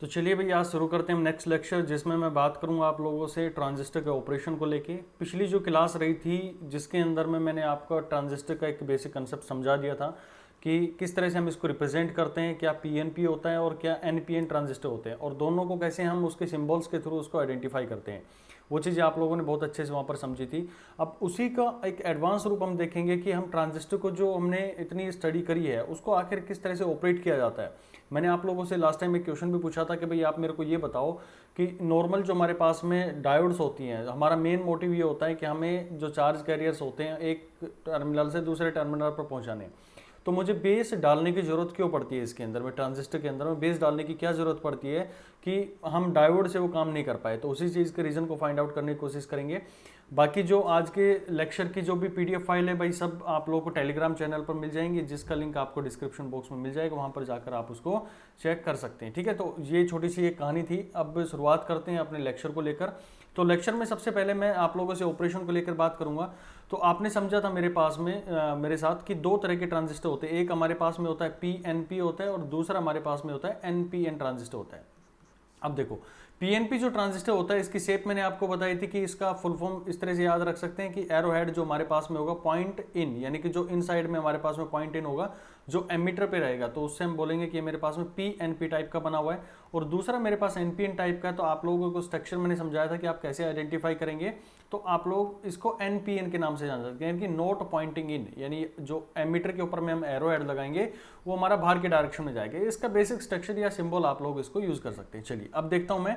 तो चलिए भैया आज शुरू करते हैं हम नेक्स्ट लेक्चर, जिसमें मैं बात करूंगा आप लोगों से ट्रांजिस्टर के ऑपरेशन को लेके। पिछली जो क्लास रही थी जिसके अंदर में मैंने आपको ट्रांजिस्टर का एक बेसिक कंसेप्ट समझा दिया था कि किस तरह से हम इसको रिप्रेजेंट करते हैं, क्या पीएनपी होता है और क्या एनपीएन ट्रांजिस्टर होते हैं, और दोनों को कैसे हम उसके सिंबल्स के थ्रू उसको आइडेंटिफाई करते हैं। वो चीज़ें आप लोगों ने बहुत अच्छे से वहाँ पर समझी थी। अब उसी का एक एडवांस रूप हम देखेंगे कि हम ट्रांजिस्टर को जो हमने इतनी स्टडी करी है उसको आखिर किस तरह से ऑपरेट किया जाता है। मैंने आप लोगों से लास्ट टाइम एक क्वेश्चन भी पूछा था कि भाई आप मेरे को ये बताओ कि नॉर्मल जो हमारे पास में डायोड्स होती हैं, हमारा मेन मोटिव ये होता है कि हमें जो चार्ज कैरियर्स होते हैं एक टर्मिनल से दूसरे टर्मिनल पर पहुंचाने। तो मुझे बेस डालने की ज़रूरत क्यों पड़ती है इसके अंदर में, ट्रांजिस्टर के अंदर में बेस डालने की क्या ज़रूरत पड़ती है कि हम डायोड से वो काम नहीं कर पाए। तो उसी चीज़ के रीज़न को फाइंड आउट करने की कोशिश करेंगे। बाकी जो आज के लेक्चर की जो भी पीडीएफ फाइल है भाई सब आप लोगों को टेलीग्राम चैनल पर मिल जाएंगी, जिसका लिंक आपको डिस्क्रिप्शन बॉक्स में मिल जाएगा, वहाँ पर जाकर आप उसको चेक कर सकते हैं। ठीक है, तो ये छोटी सी एक कहानी थी। अब शुरुआत करते हैं अपने लेक्चर को लेकर। तो लेक्चर में सबसे पहले मैं आप लोगों से ऑपरेशन को लेकर बात करूंगा। तो आपने समझा था मेरे पास में मेरे साथ कि दो तरह के ट्रांजिस्टर होते हैं। एक हमारे पास में होता है पीएनपी होता है और दूसरा हमारे पास में होता है एनपीएन ट्रांजिस्टर होता है। अब देखो पीएनपी जो ट्रांजिस्टर होता है इसकी शेप मैंने आपको बताई थी कि इसका फुल फॉर्म इस तरह से याद रख सकते हैं कि एरो हेड जो हमारे पास में होगा पॉइंट इन, यानी कि जो इन साइड में हमारे पास में पॉइंट इन होगा जो एमीटर पे रहेगा, तो उससे हम बोलेंगे कि मेरे पास में पीएनपी टाइप का बना हुआ है। और दूसरा मेरे पास एनपीएन टाइप का है। तो आप लोगों को स्ट्रक्चर मैंने समझाया था कि आप कैसे आइडेंटिफाई करेंगे। तो आप लोग इसको एनपीएन के नाम से जान सकते हैं कि नॉट पॉइंटिंग इन, यानी जो एमीटर के ऊपर में हम एरो हेड लगाएंगे वो हमारा बाहर के डायरेक्शन में जाएगा। इसका बेसिक स्ट्रक्चर या सिंबल आप लोग इसको यूज कर सकते हैं। चलिए अब देखता हूं मैं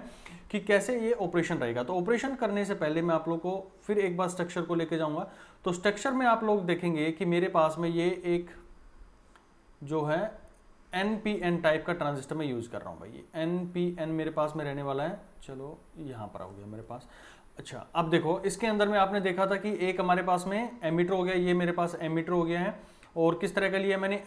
कि कैसे ये ऑपरेशन रहेगा। तो ऑपरेशन करने से पहले मैं आप लोग को फिर एक बार स्ट्रक्चर को लेके जाऊंगा। तो स्ट्रक्चर में आप लोग देखेंगे कि मेरे पास में ये एक जो है एनपीएन टाइप का ट्रांजिस्टर में यूज कर रहा हूं भाई। ये एनपीएन मेरे पास में रहने वाला है। चलो यहां पर आ गया मेरे पास। अच्छा अब देखो इसके अंदर में आपने देखा था कि एक हमारे पास में एमीटर हो गया, ये मेरे पास एमीटर हो गया है। और किस तरह का लिया मैंने,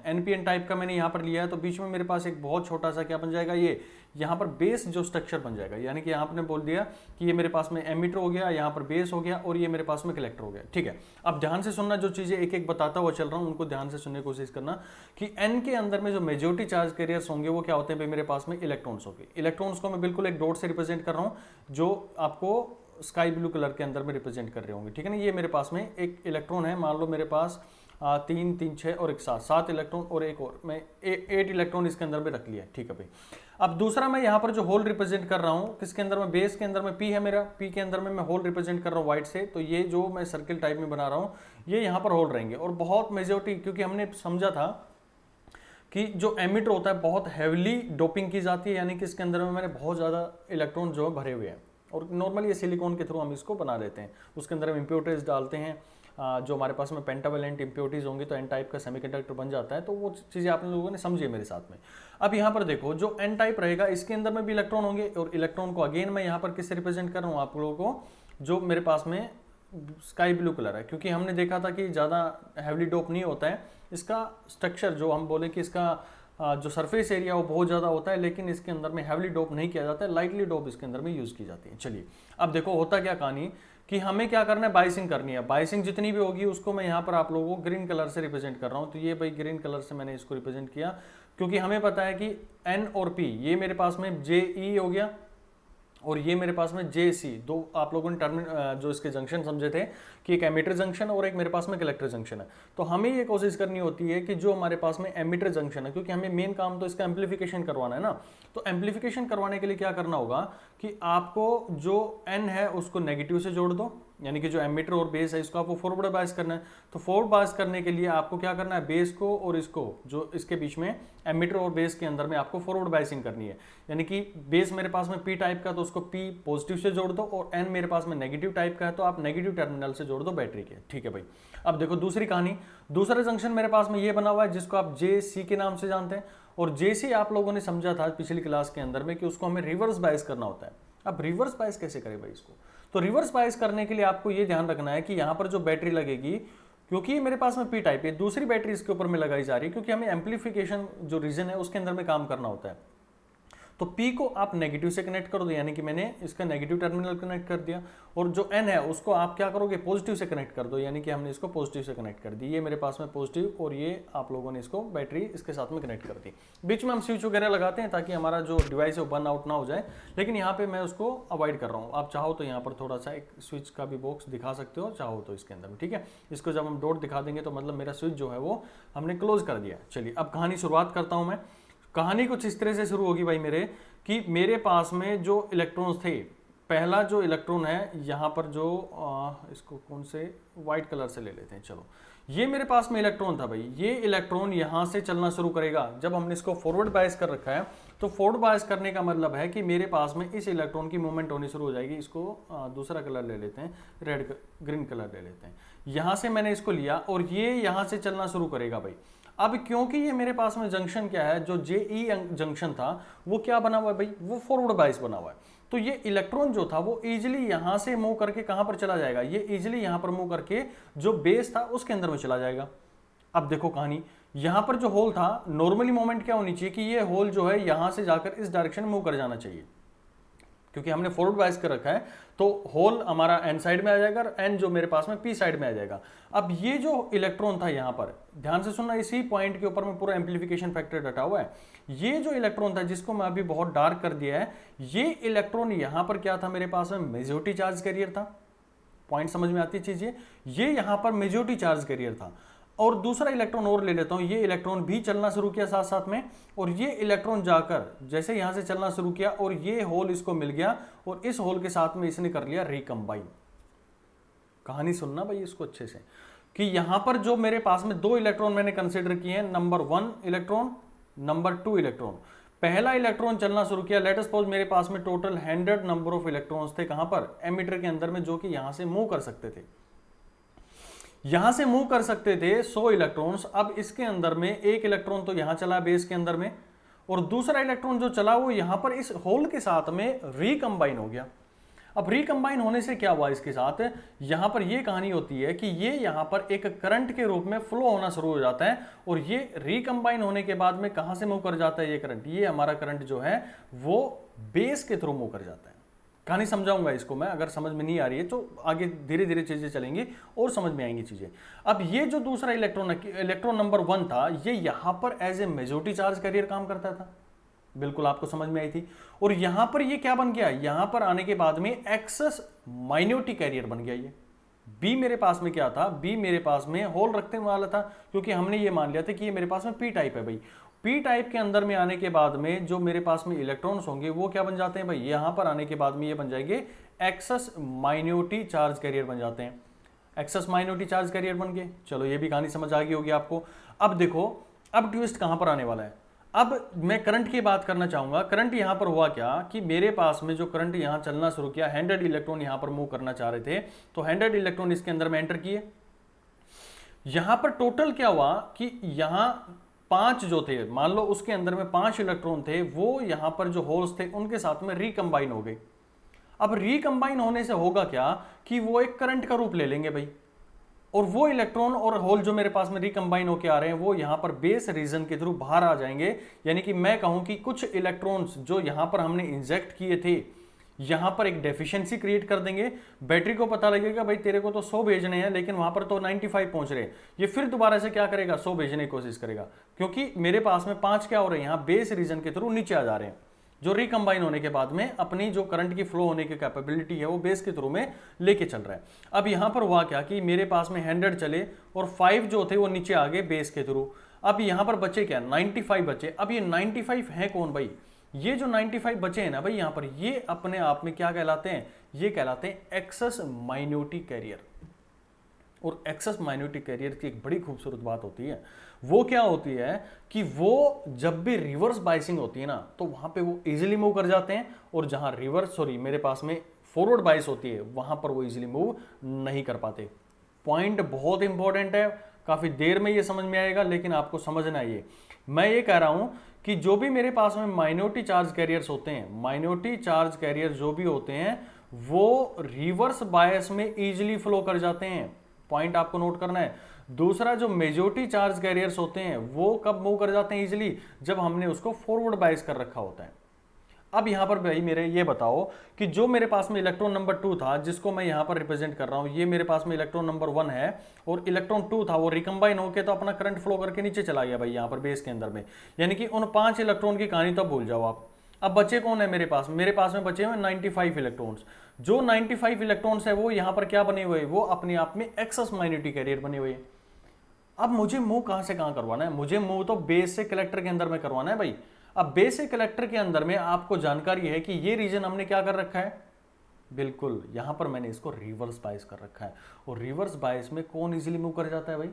एनपीएन टाइप का मैंने यहां पर लिया है। तो बीच में मेरे पास एक बहुत छोटा सा क्या बन जाएगा, ये यहां पर बेस जो स्ट्रक्चर बन जाएगा, यानी कि यहां पर बोल दिया कि ये मेरे पास में एमीटर हो गया, यहां पर बेस हो गया और ये मेरे पास में कलेक्टर हो गया। ठीक है, अब ध्यान से सुनना, जो चीजें एक एक बताता हुआ चल रहा हूं उनको ध्यान से सुनने की कोशिश करना कि एन के अंदर में जो मेजोरिटी चार्ज कैरियर्स होंगे वो क्या होते हैं भाई, मेरे पास में इलेक्ट्रॉन्स होंगे। इलेक्ट्रॉन्स को मैं बिल्कुल एक डॉट से रिप्रेजेंट कर रहा हूं जो आपको स्काई ब्लू कलर के अंदर में रिप्रेजेंट कर रहे होंगे। ठीक है ना, ये मेरे पास में एक इलेक्ट्रॉन है, मान लो मेरे पास 3 3 6 और एक 7 इलेक्ट्रॉन और एक और, मैं 8 इलेक्ट्रॉन इसके अंदर में रख लिया। ठीक है भाई, अब दूसरा मैं यहाँ पर जो होल रिप्रेजेंट कर रहा हूँ किसके अंदर में, बेस के अंदर में पी है मेरा, पी के अंदर में मैं होल रिप्रेजेंट कर रहा हूँ व्हाइट से। तो ये जो मैं सर्किल टाइप में बना रहा हूँ ये यहाँ पर होल रहेंगे। और बहुत मेजोरिटी, क्योंकि हमने समझा था कि जो एमिटर होता है बहुत हैवीली डोपिंग की जाती है, यानी कि इसके अंदर में मैंने बहुत ज़्यादा इलेक्ट्रॉन जो है भरे हुए हैं। और नॉर्मली ये सिलिकॉन के थ्रू हम इसको बना देते हैं, उसके अंदर हम इम्प्योरिटीज डालते हैं। जो हमारे पास में पेंटावेलेंट इम्प्योरिटीज होंगी तो एन टाइप का सेमीकंडक्टर बन जाता है। तो वो चीज़ें आप लोगों ने समझी मेरे साथ में। अब यहाँ पर देखो जो एन टाइप रहेगा इसके अंदर में भी इलेक्ट्रॉन होंगे, और इलेक्ट्रॉन को अगेन मैं यहाँ पर किससे रिप्रेजेंट कर रहा हूँ आप लोगों को, जो मेरे पास में स्काई ब्लू कलर है, क्योंकि हमने देखा था कि ज़्यादा हैवीली डोप नहीं होता है इसका स्ट्रक्चर। जो हम बोले कि इसका जो सरफेस एरिया वो बहुत ज़्यादा होता है, लेकिन इसके अंदर में हैवीली डोप नहीं किया जाता है, लाइटली डोप इसके अंदर में यूज़ की जाती है। चलिए अब देखो होता क्या कहानी कि हमें क्या करना है, बाइसिंग करनी है। बाइसिंग जितनी भी होगी उसको मैं यहाँ पर आप लोगों को ग्रीन कलर से रिप्रेजेंट कर रहा हूँ। तो ये भाई ग्रीन कलर से मैंने इसको रिप्रेजेंट किया, क्योंकि हमें पता है कि एन और पी, ये मेरे पास में जे ई हो गया और ये मेरे पास में जे सी, दो आप लोगों ने टर्मिन जो इसके जंक्शन समझे थे कि एक एमीटर जंक्शन और एक मेरे पास में कलेक्टर जंक्शन है। तो हमें ये कोशिश करनी होती है कि जो हमारे पास में एमीटर जंक्शन है, क्योंकि हमें मेन काम तो इसका एम्पलीफिकेशन करवाना है ना, तो एम्पलीफिकेशन करवाने के लिए क्या करना होगा कि आपको जो एन है उसको नेगेटिव से जोड़ दो, यानी कि जो एमीटर और बेस है इसको आपको फॉरवर्ड बायस करना है। तो फॉरवर्ड बायस करने के लिए आपको क्या करना है, बेस को और इसको जो इसके बीच में एमीटर और बेस के अंदर में आपको फॉरवर्ड बायसिंग करनी है। यानी कि बेस मेरे पास में पी टाइप का तो उसको पी पॉजिटिव से जोड़ दो, और एन मेरे पास में नेगेटिव टाइप का है तो आप नेगेटिव टर्मिनल से जोड़ दो बैटरी के। ठीक है भाई, अब देखो दूसरी कहानी, दूसरा जंक्शन मेरे पास में ये बना हुआ है जिसको आप जे सी के नाम से जानते हैं। और जे सी आप लोगों ने समझा था पिछली क्लास के अंदर में कि उसको हमें रिवर्स बायस करना होता है। अब रिवर्स बायस कैसे करें भाई इसको, तो रिवर्स बायस करने के लिए आपको ये ध्यान रखना है कि यहाँ पर जो बैटरी लगेगी, क्योंकि मेरे पास में पी टाइप है, दूसरी बैटरी इसके ऊपर में लगाई जा रही है, क्योंकि हमें एम्पलीफिकेशन जो रीजन है उसके अंदर में काम करना होता है। तो P को आप नेगेटिव से कनेक्ट कर दो, यानी कि मैंने इसका नेगेटिव टर्मिनल कनेक्ट कर दिया, और जो N है उसको आप क्या करोगे, पॉजिटिव से कनेक्ट कर दो, यानी कि हमने इसको पॉजिटिव से कनेक्ट कर दी। ये मेरे पास में पॉजिटिव और ये आप लोगों ने इसको बैटरी इसके साथ में कनेक्ट कर दी। बीच में हम स्विच वगैरह लगाते हैं ताकि हमारा जो डिवाइस है वो बर्न आउट ना हो जाए, लेकिन यहाँ पे मैं उसको अवॉइड कर रहा हूँ। आप चाहो तो यहाँ पर थोड़ा सा एक स्विच का भी बॉक्स दिखा सकते हो, चाहो तो इसके अंदर में, ठीक है। इसको जब हम डॉट दिखा देंगे तो मतलब मेरा स्विच जो है वो हमने क्लोज कर दिया। चलिए अब कहानी शुरुआत करता हूँ मैं। कहानी कुछ इस तरह से शुरू होगी भाई मेरे, कि मेरे पास में जो इलेक्ट्रॉन्स थे, पहला जो इलेक्ट्रॉन है यहाँ पर जो इसको कौन से वाइट कलर से ले लेते हैं, चलो ये मेरे पास में इलेक्ट्रॉन था भाई। ये इलेक्ट्रॉन यहाँ से चलना शुरू करेगा। जब हमने इसको फॉरवर्ड बायस कर रखा है तो फॉरवर्ड बायस करने का मतलब है कि मेरे पास में इस इलेक्ट्रॉन की मूवमेंट होनी शुरू हो जाएगी। इसको दूसरा कलर ले लेते हैं, रेड ग्रीन कलर ले लेते हैं। यहाँ से मैंने इसको लिया और ये यहाँ से चलना शुरू करेगा भाई। अब क्योंकि ये मेरे पास में जंक्शन क्या है, जो JE जंक्शन था वो क्या बना हुआ है भाई, वो फॉरवर्ड बायस बना हुआ है। तो ये इलेक्ट्रॉन जो था वो इजीली यहां से मूव करके कहां पर चला जाएगा, ये इजीली यहां पर मूव करके जो बेस था उसके अंदर में चला जाएगा। अब देखो कहानी, यहां पर जो होल था, नॉर्मली मोमेंट क्या होनी चाहिए कि ये होल जो है यहां से जाकर इस डायरेक्शन में मूव कर जाना चाहिए, क्योंकि हमने फॉरवर्ड बायस कर रखा है। तो होल हमारा N साइड में आ जाएगा और N जो मेरे पास में P साइड में आ जाएगा। अब ये जो इलेक्ट्रॉन था यहाँ पर, ध्यान से सुनना, इसी पॉइंट के ऊपर में पूरा एम्प्लीफिकेशन फैक्टर डटा हुआ है। ये जो इलेक्ट्रॉन था जिसको मैं अभी बहुत डार्क कर दिया है, ये इलेक्ट्रॉन यहाँ पर क्या था, मेरे पास में मेजॉरिटी चार्ज कैरियर था। पॉइंट समझ में आती है चीज, ये यहाँ पर मेजॉरिटी चार्ज कैरियर था। और दूसरा इलेक्ट्रॉन और ले लेता हूं, ये इलेक्ट्रॉन भी चलना शुरू किया साथ साथ में, और ये इलेक्ट्रॉन जाकर जैसे यहां से चलना शुरू किया और ये होल इसको मिल गया और इस होल के साथ में इसने कर लिया रिकंबाइन। कहानी सुनना भाई इसको अच्छे से, कि यहां पर जो मेरे पास में दो इलेक्ट्रॉन मैंने कंसिडर किए हैं, नंबर 1 इलेक्ट्रॉन, नंबर 2 इलेक्ट्रॉन। पहला इलेक्ट्रॉन चलना शुरू किया, लेट अस सपोज मेरे पास में टोटल 100 नंबर ऑफ इलेक्ट्रॉन्स थे कहां पर, एमीटर के अंदर में, जो कि यहां से मूव कर सकते थे, यहां से मूव कर सकते थे 100 इलेक्ट्रॉन्स। अब इसके अंदर में एक इलेक्ट्रॉन तो यहां चला बेस के अंदर में, और दूसरा इलेक्ट्रॉन जो चला वो यहां पर इस होल के साथ में रिकंबाइन हो गया। अब रिकंबाइन होने से क्या हुआ इसके साथ, यहां पर ये कहानी होती है कि ये यहां पर एक करंट के रूप में फ्लो होना शुरू हो जाता है, और ये रिकंबाइन होने के बाद में कहां से मूव कर जाता है ये करंट, ये हमारा करंट जो है वो बेस के थ्रू मूव कर जाता है। कहानी समझाऊंगा इसको मैं, अगर समझ में नहीं आ रही है तो आगे धीरे धीरे चीजें चलेंगी और समझ में आएंगी चीजें। अब ये जो दूसरा इलेक्ट्रॉन, इलेक्ट्रॉन नंबर 1 था, ये यहां पर as a majority charge carrier काम करता था, बिल्कुल आपको समझ में आई थी। और यहां पर ये क्या बन गया, यहां पर आने के बाद में एक्सेस माइनॉरिटी कैरियर बन गया। ये बी मेरे पास में क्या था, बी मेरे पास में होल रखने वाला था, क्योंकि हमने ये मान लिया था कि ये मेरे पास में पी टाइप है भाई। पी टाइप के अंदर में आने के बाद में जो मेरे पास में इलेक्ट्रॉन्स होंगे वो क्या बन जाते हैं भाई, यहां पर आने के बाद में ये बन जाएंगे एक्सेस माइनॉरिटी चार्ज कैरियर बन जाते हैं, एक्सेस माइनॉरिटी चार्ज कैरियर बन गए। चलो ये भी कहानी समझ आ गई होगी आपको। अब देखो, अब ट्विस्ट कहां पर आने वाला है। अब मैं करंट की बात करना चाहूंगा। करंट यहां पर हुआ क्या कि मेरे पास में जो करंट यहां चलना शुरू किया, 100 इलेक्ट्रॉन यहां पर मूव करना चाह रहे थे, तो 100 इलेक्ट्रॉन इसके अंदर में एंटर किए। यहां पर टोटल क्या हुआ कि यहां 5 जो थे, मान लो उसके अंदर में 5 इलेक्ट्रॉन थे, वो यहां पर जो होल्स थे उनके साथ में रिकंबाइन हो गए। अब रिकंबाइन होने से होगा क्या कि वो एक करंट का रूप ले लेंगे भाई, और वो इलेक्ट्रॉन और होल जो मेरे पास में रिकंबाइन होकर आ रहे हैं वो यहां पर बेस रीजन के थ्रू बाहर आ जाएंगे। यानी कि मैं कहूं कि कुछ इलेक्ट्रॉन्स जो यहां पर हमने इंजेक्ट किए थे, यहां पर एक डेफिशिएंसी क्रिएट कर देंगे। बैटरी को पता लगेगा भाई तेरे को तो 100 भेजने हैं, लेकिन वहां पर तो 95 पहुंच रहे हैं। ये फिर दोबारा से क्या करेगा, 100 भेजने की कोशिश करेगा, क्योंकि मेरे पास में 5 क्या हो रहे हैं, यहां बेस रीजन के थ्रू नीचे आ जा रहे हैं, जो रिकंबाइन होने के बाद में अपनी जो करंट की फ्लो होने की कैपेबिलिटी है वो बेस के थ्रू में लेके चल रहा है। अब यहां पर हुआ क्या कि मेरे पास में 100 चले और 5 जो थे वो नीचे आ गए बेस के थ्रू। अब यहां पर बचे क्या, 95 बचे। अब ये 95 है कौन भाई, ये जो 95 बचे हैं ना भाई यहां पर, ये अपने आप में क्या कहलाते हैं, ये कहलाते हैं एक्सेस माइनॉरिटी कैरियर। और एक्सेस माइनॉरिटी कैरियर की एक बड़ी खूबसूरत बात होती है, वो क्या होती है कि वो जब भी रिवर्स बाइसिंग होती है ना, तो वहां पे वो इजीली मूव कर जाते हैं, और जहां मेरे पास में फॉरवर्ड बाइस होती है वहां पर वो इजीली मूव नहीं कर पाते। पॉइंट बहुत इंपॉर्टेंट है, काफी देर में ये समझ में आएगा, लेकिन आपको समझना है। मैं ये कह रहा हूं कि जो भी मेरे पास में माइनॉरिटी चार्ज कैरियर्स होते हैं, माइनॉरिटी चार्ज कैरियर जो भी होते हैं वो रिवर्स बायस में इजीली फ्लो कर जाते हैं। पॉइंट आपको नोट करना है। दूसरा, जो मेजॉरिटी चार्ज कैरियर्स होते हैं वो कब मूव कर जाते हैं इजीली, जब हमने उसको फॉरवर्ड बायस कर रखा होता है। अब यहां पर भाई मेरे ये बताओ कि जो मेरे पास में इलेक्ट्रॉन नंबर 2 था, जिसको मैं यहां पर रिप्रेजेंट कर रहा हूं, ये मेरे पास में इलेक्ट्रॉन नंबर 1 है और इलेक्ट्रॉन 2 था, वो रिकम्बाइन होकर तो अपना करंट फ्लो करके नीचे चला गया भाई यहां पर बेस के अंदर में। यानी कि उन 5 इलेक्ट्रॉन की कहानी तो भूल जाओ आप। अब बचे कौन है मेरे पास में बचे हुए 95 इलेक्ट्रॉन्स। जो 95 इलेक्ट्रॉन्स है वो यहां पर क्या बने हुए, वो अपने आप में एक्सेस माइनॉरिटी कैरियर बने हुए। अब मुझे मूव कहां से कहां करवाना है, मुझे मूव तो बेस से कलेक्टर के अंदर में करवाना है भाई। अब बेस से कलेक्टर के अंदर में आपको जानकारी है कि ये रीजन हमने क्या कर रखा है, बिल्कुल यहां पर मैंने इसको रिवर्स बायस कर रखा है। और रिवर्स बायस में कौन इजीली मूव कर जाता है भाई,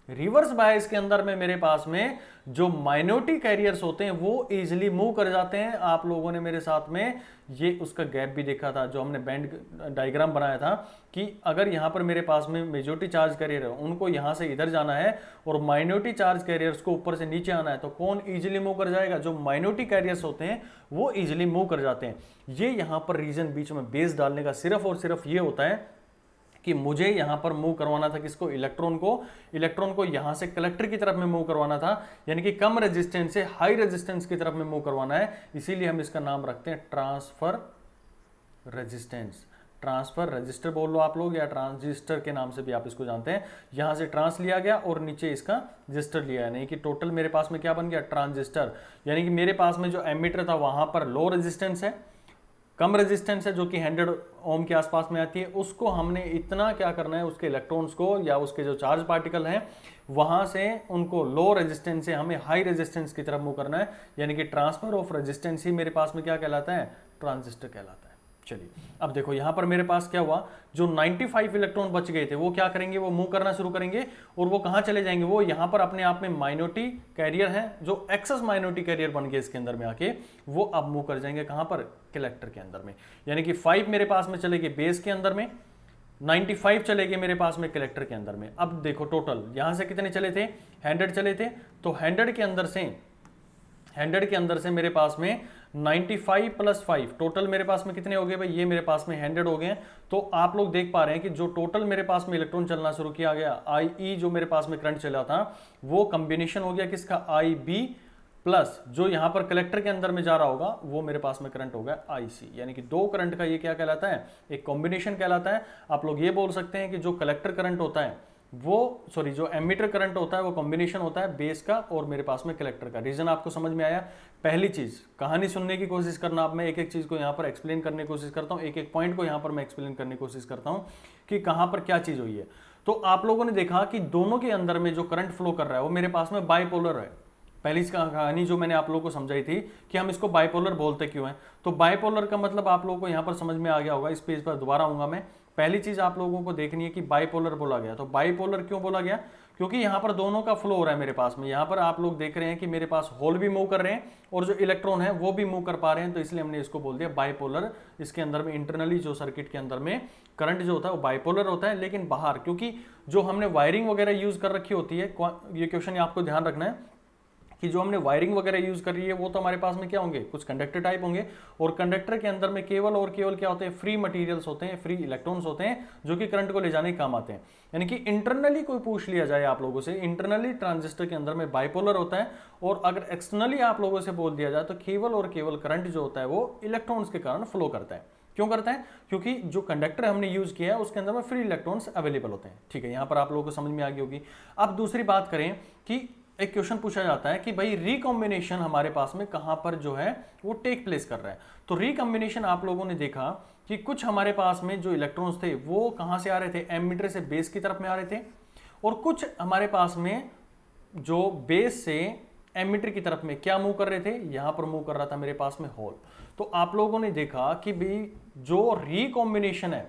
रिवर्स बायस के अंदर में मेरे पास में जो माइनॉरिटी कैरियर्स होते हैं वो इजीली मूव कर जाते हैं। आप लोगों ने मेरे साथ में ये उसका गैप भी देखा था, जो हमने बैंड डायग्राम बनाया था कि अगर यहां पर मेरे पास में मेजॉरिटी चार्ज कैरियर है, उनको यहां से इधर जाना है और माइनॉरिटी चार्ज कैरियर्स को ऊपर से नीचे आना है, तो कौन इजीली मूव कर जाएगा, जो माइनॉरिटी कैरियर्स होते हैं वो इजीली मूव कर जाते हैं। ये यहां पर रीजन बीच में बेस डालने का सिर्फ और सिर्फ ये होता है कि मुझे यहां पर मूव करवाना था किसको, इलेक्ट्रॉन को यहां से कलेक्टर की तरफ में मूव करवाना था, यानी कि कम रेजिस्टेंस से हाई रेजिस्टेंस की तरफ में मूव करवाना है। इसीलिए हम इसका नाम रखते हैं ट्रांसफर रेजिस्टेंस। ट्रांसफर रजिस्टर बोल लो आप लोग, या ट्रांजिस्टर के नाम से भी आप इसको जानते हैं। यहां से ट्रांस लिया गया और नीचे इसका रजिस्टर लिया, यानी कि टोटल मेरे पास में क्या बन गया, ट्रांजिस्टर। यानी कि मेरे पास में जो एमिटर था वहां पर लो रेजिस्टेंस है, कम रेजिस्टेंस है जो कि 100 ओम के आसपास में आती है, उसको हमने इतना क्या करना है, उसके इलेक्ट्रॉन्स को या उसके जो चार्ज पार्टिकल हैं वहां से उनको लो रेजिस्टेंस से हमें हाई रेजिस्टेंस की तरफ मूव करना है। यानी कि ट्रांसफर ऑफ रेजिस्टेंस ही मेरे पास में क्या कहलाता है, ट्रांजिस्टर कहलाता है। चलिए अब देखो यहां पर मेरे पास क्या हुआ, जो 95 इलेक्ट्रॉन बच गए थे वो क्या करेंगे, वो मूव करना शुरू करेंगे और वो कहां चले जाएंगे, वो यहां पर अपने आप में माइनॉरिटी कैरियर है, जो एक्सेस माइनॉरिटी कैरियर बन गए इसके अंदर में आके, वो अब मूव कर जाएंगे कहां पर, कलेक्टर के अंदर में। यानी कि 5 मेरे पास में चले गए बेस के अंदर में, 95 चले गए मेरे पास में कलेक्टर के अंदर में। अब देखो टोटल यहां से कितने चले थे, 100 चले थे, तो 100 के अंदर से मेरे पास में 95 प्लस 5 टोटल मेरे पास में कितने हो गए भाई, ये मेरे पास में 100 हो गए हैं। तो आप लोग देख पा रहे हैं कि जो टोटल मेरे पास में इलेक्ट्रॉन चलना शुरू किया गया, IE जो मेरे पास में करंट चला था, वो कॉम्बिनेशन हो गया किसका, IB प्लस जो यहां पर कलेक्टर के अंदर में जा रहा होगा वो मेरे पास में करंट हो गया IC। यानी कि दो करंट का ये क्या कहलाता है, एक कॉम्बिनेशन कहलाता है। आप लोग ये बोल सकते हैं कि जो कलेक्टर करंट होता है जो एमिटर करंट होता है वो कॉम्बिनेशन होता है बेस का और मेरे पास में कलेक्टर का। रीजन आपको समझ में आया। पहली चीज कहानी सुनने की कोशिश करना, अब मैं एक एक चीज को यहां पर एक्सप्लेन करने की कोशिश करता हूं, एक एक पॉइंट को यहां पर मैं एक्सप्लेन करने की कोशिश करता हूं कि कहां पर क्या चीज हुई है। तो आप लोगों ने देखा कि दोनों के अंदर में जो करंट फ्लो कर रहा है वो मेरे पास में बाइपोलर है। पहली कहानी जो मैंने आप लोगों को समझाई थी कि हम इसको बाइपोलर बोलते क्यों हैं, तो बाइपोलर का मतलब आप लोगों को यहां पर समझ में आ गया होगा। इस पेज पर दोबारा आऊंगा मैं। पहली चीज आप लोगों को देखनी है कि बाइपोलर बोला गया, तो बाइपोलर क्यों बोला गया, क्योंकि यहां पर दोनों का फ्लो हो रहा है मेरे पास में। यहां पर आप लोग देख रहे हैं कि मेरे पास होल भी मूव कर रहे हैं और जो इलेक्ट्रॉन है वो भी मूव कर पा रहे हैं, तो इसलिए हमने इसको बोल दिया बाइपोलर। इसके अंदर में इंटरनली जो सर्किट के अंदर में करंट जो होता है वो बाइपोलर होता है, लेकिन बाहर क्योंकि जो हमने वायरिंग वगैरह यूज कर रखी होती है, ये क्वेश्चन आपको ध्यान रखना है कि जो हमने वायरिंग वगैरह यूज कर रही है वो तो हमारे पास में क्या होंगे, कुछ कंडक्टर टाइप होंगे, और कंडक्टर के अंदर में केवल और केवल क्या होते हैं, फ्री मटेरियल्स होते हैं, फ्री इलेक्ट्रॉन्स होते हैं जो कि करंट को ले जाने के काम आते हैं। यानी कि इंटरनली कोई पूछ लिया जाए आप लोगों से, इंटरनली ट्रांजिस्टर के अंदर में बाइपोलर होता है, और अगर एक्सटर्नली आप लोगों से बोल दिया जाए तो केवल और केवल करंट जो होता है वो इलेक्ट्रॉन्स के कारण फ्लो करता है। क्यों करता है, क्योंकि जो कंडक्टर हमने यूज किया है उसके अंदर में फ्री इलेक्ट्रॉन्स अवेलेबल होते हैं। ठीक है, यहां पर आप लोगों को समझ में आ गई होगी। अब दूसरी बात करें कि एक क्वेश्चन पूछा जाता है कि भाई रिकॉम्बिनेशन हमारे पास में कहां पर जो है वो टेक प्लेस कर रहा है। तो रिकॉम्बिनेशन आप लोगों ने देखा कि कुछ हमारे पास में जो इलेक्ट्रॉन्स थे वो कहां से आ रहे थे, एमिटर से बेस की तरफ में आ रहे थे, और कुछ हमारे पास में जो बेस से एमिटर की तरफ में क्या मूव कर रहे थे, यहां पर मूव कर रहा था मेरे पास में होल। तो आप लोगों ने देखा कि भाई जो रिकॉम्बिनेशन है,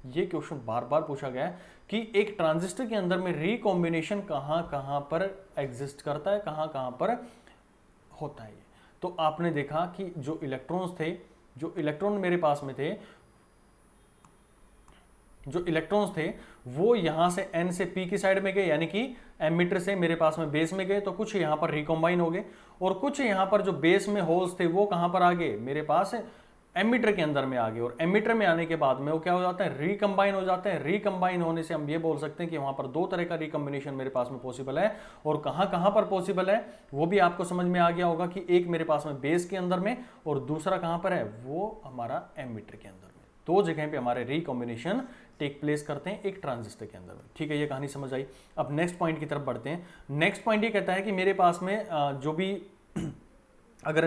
ये क्वेश्चन बार बार पूछा गया है कि एक ट्रांजिस्टर के अंदर में रिकॉम्बिनेशन कहां कहां पर एग्जिस्ट करता है, कहां कहां पर होता है। तो आपने देखा कि जो इलेक्ट्रॉन्स थे, जो इलेक्ट्रॉन मेरे पास में थे, जो इलेक्ट्रॉन्स थे वो यहां से n से p की साइड में गए, यानी कि एमिटर से मेरे पास में बेस में गए, तो कुछ यहां पर रिकॉम्बाइन हो गए, और कुछ यहां पर जो बेस में होल्स थे वो कहां पर आ गए, मेरे पास एमिटर के अंदर में आ गए, और एमिटर में आने के बाद में वो क्या हो जाता है, रिकंबाइन हो जाते हैं। रिकंबाइन होने से हम ये बोल सकते हैं कि वहां पर दो तरह का रिकंबिनेशन मेरे पास में पॉसिबल है, और कहां कहां पर पॉसिबल है वो भी आपको समझ में आ गया होगा कि एक मेरे पास में बेस के अंदर में, और दूसरा कहां पर है, वो हमारा एमिटर के अंदर में। दो जगह पे हमारे रिकॉम्बिनेशन टेक प्लेस करते हैं एक ट्रांजिस्टर के अंदर में। ठीक है, ये कहानी समझ आई। अब नेक्स्ट पॉइंट की तरफ बढ़ते हैं। नेक्स्ट पॉइंट ये कहता है कि मेरे पास में जो भी अगर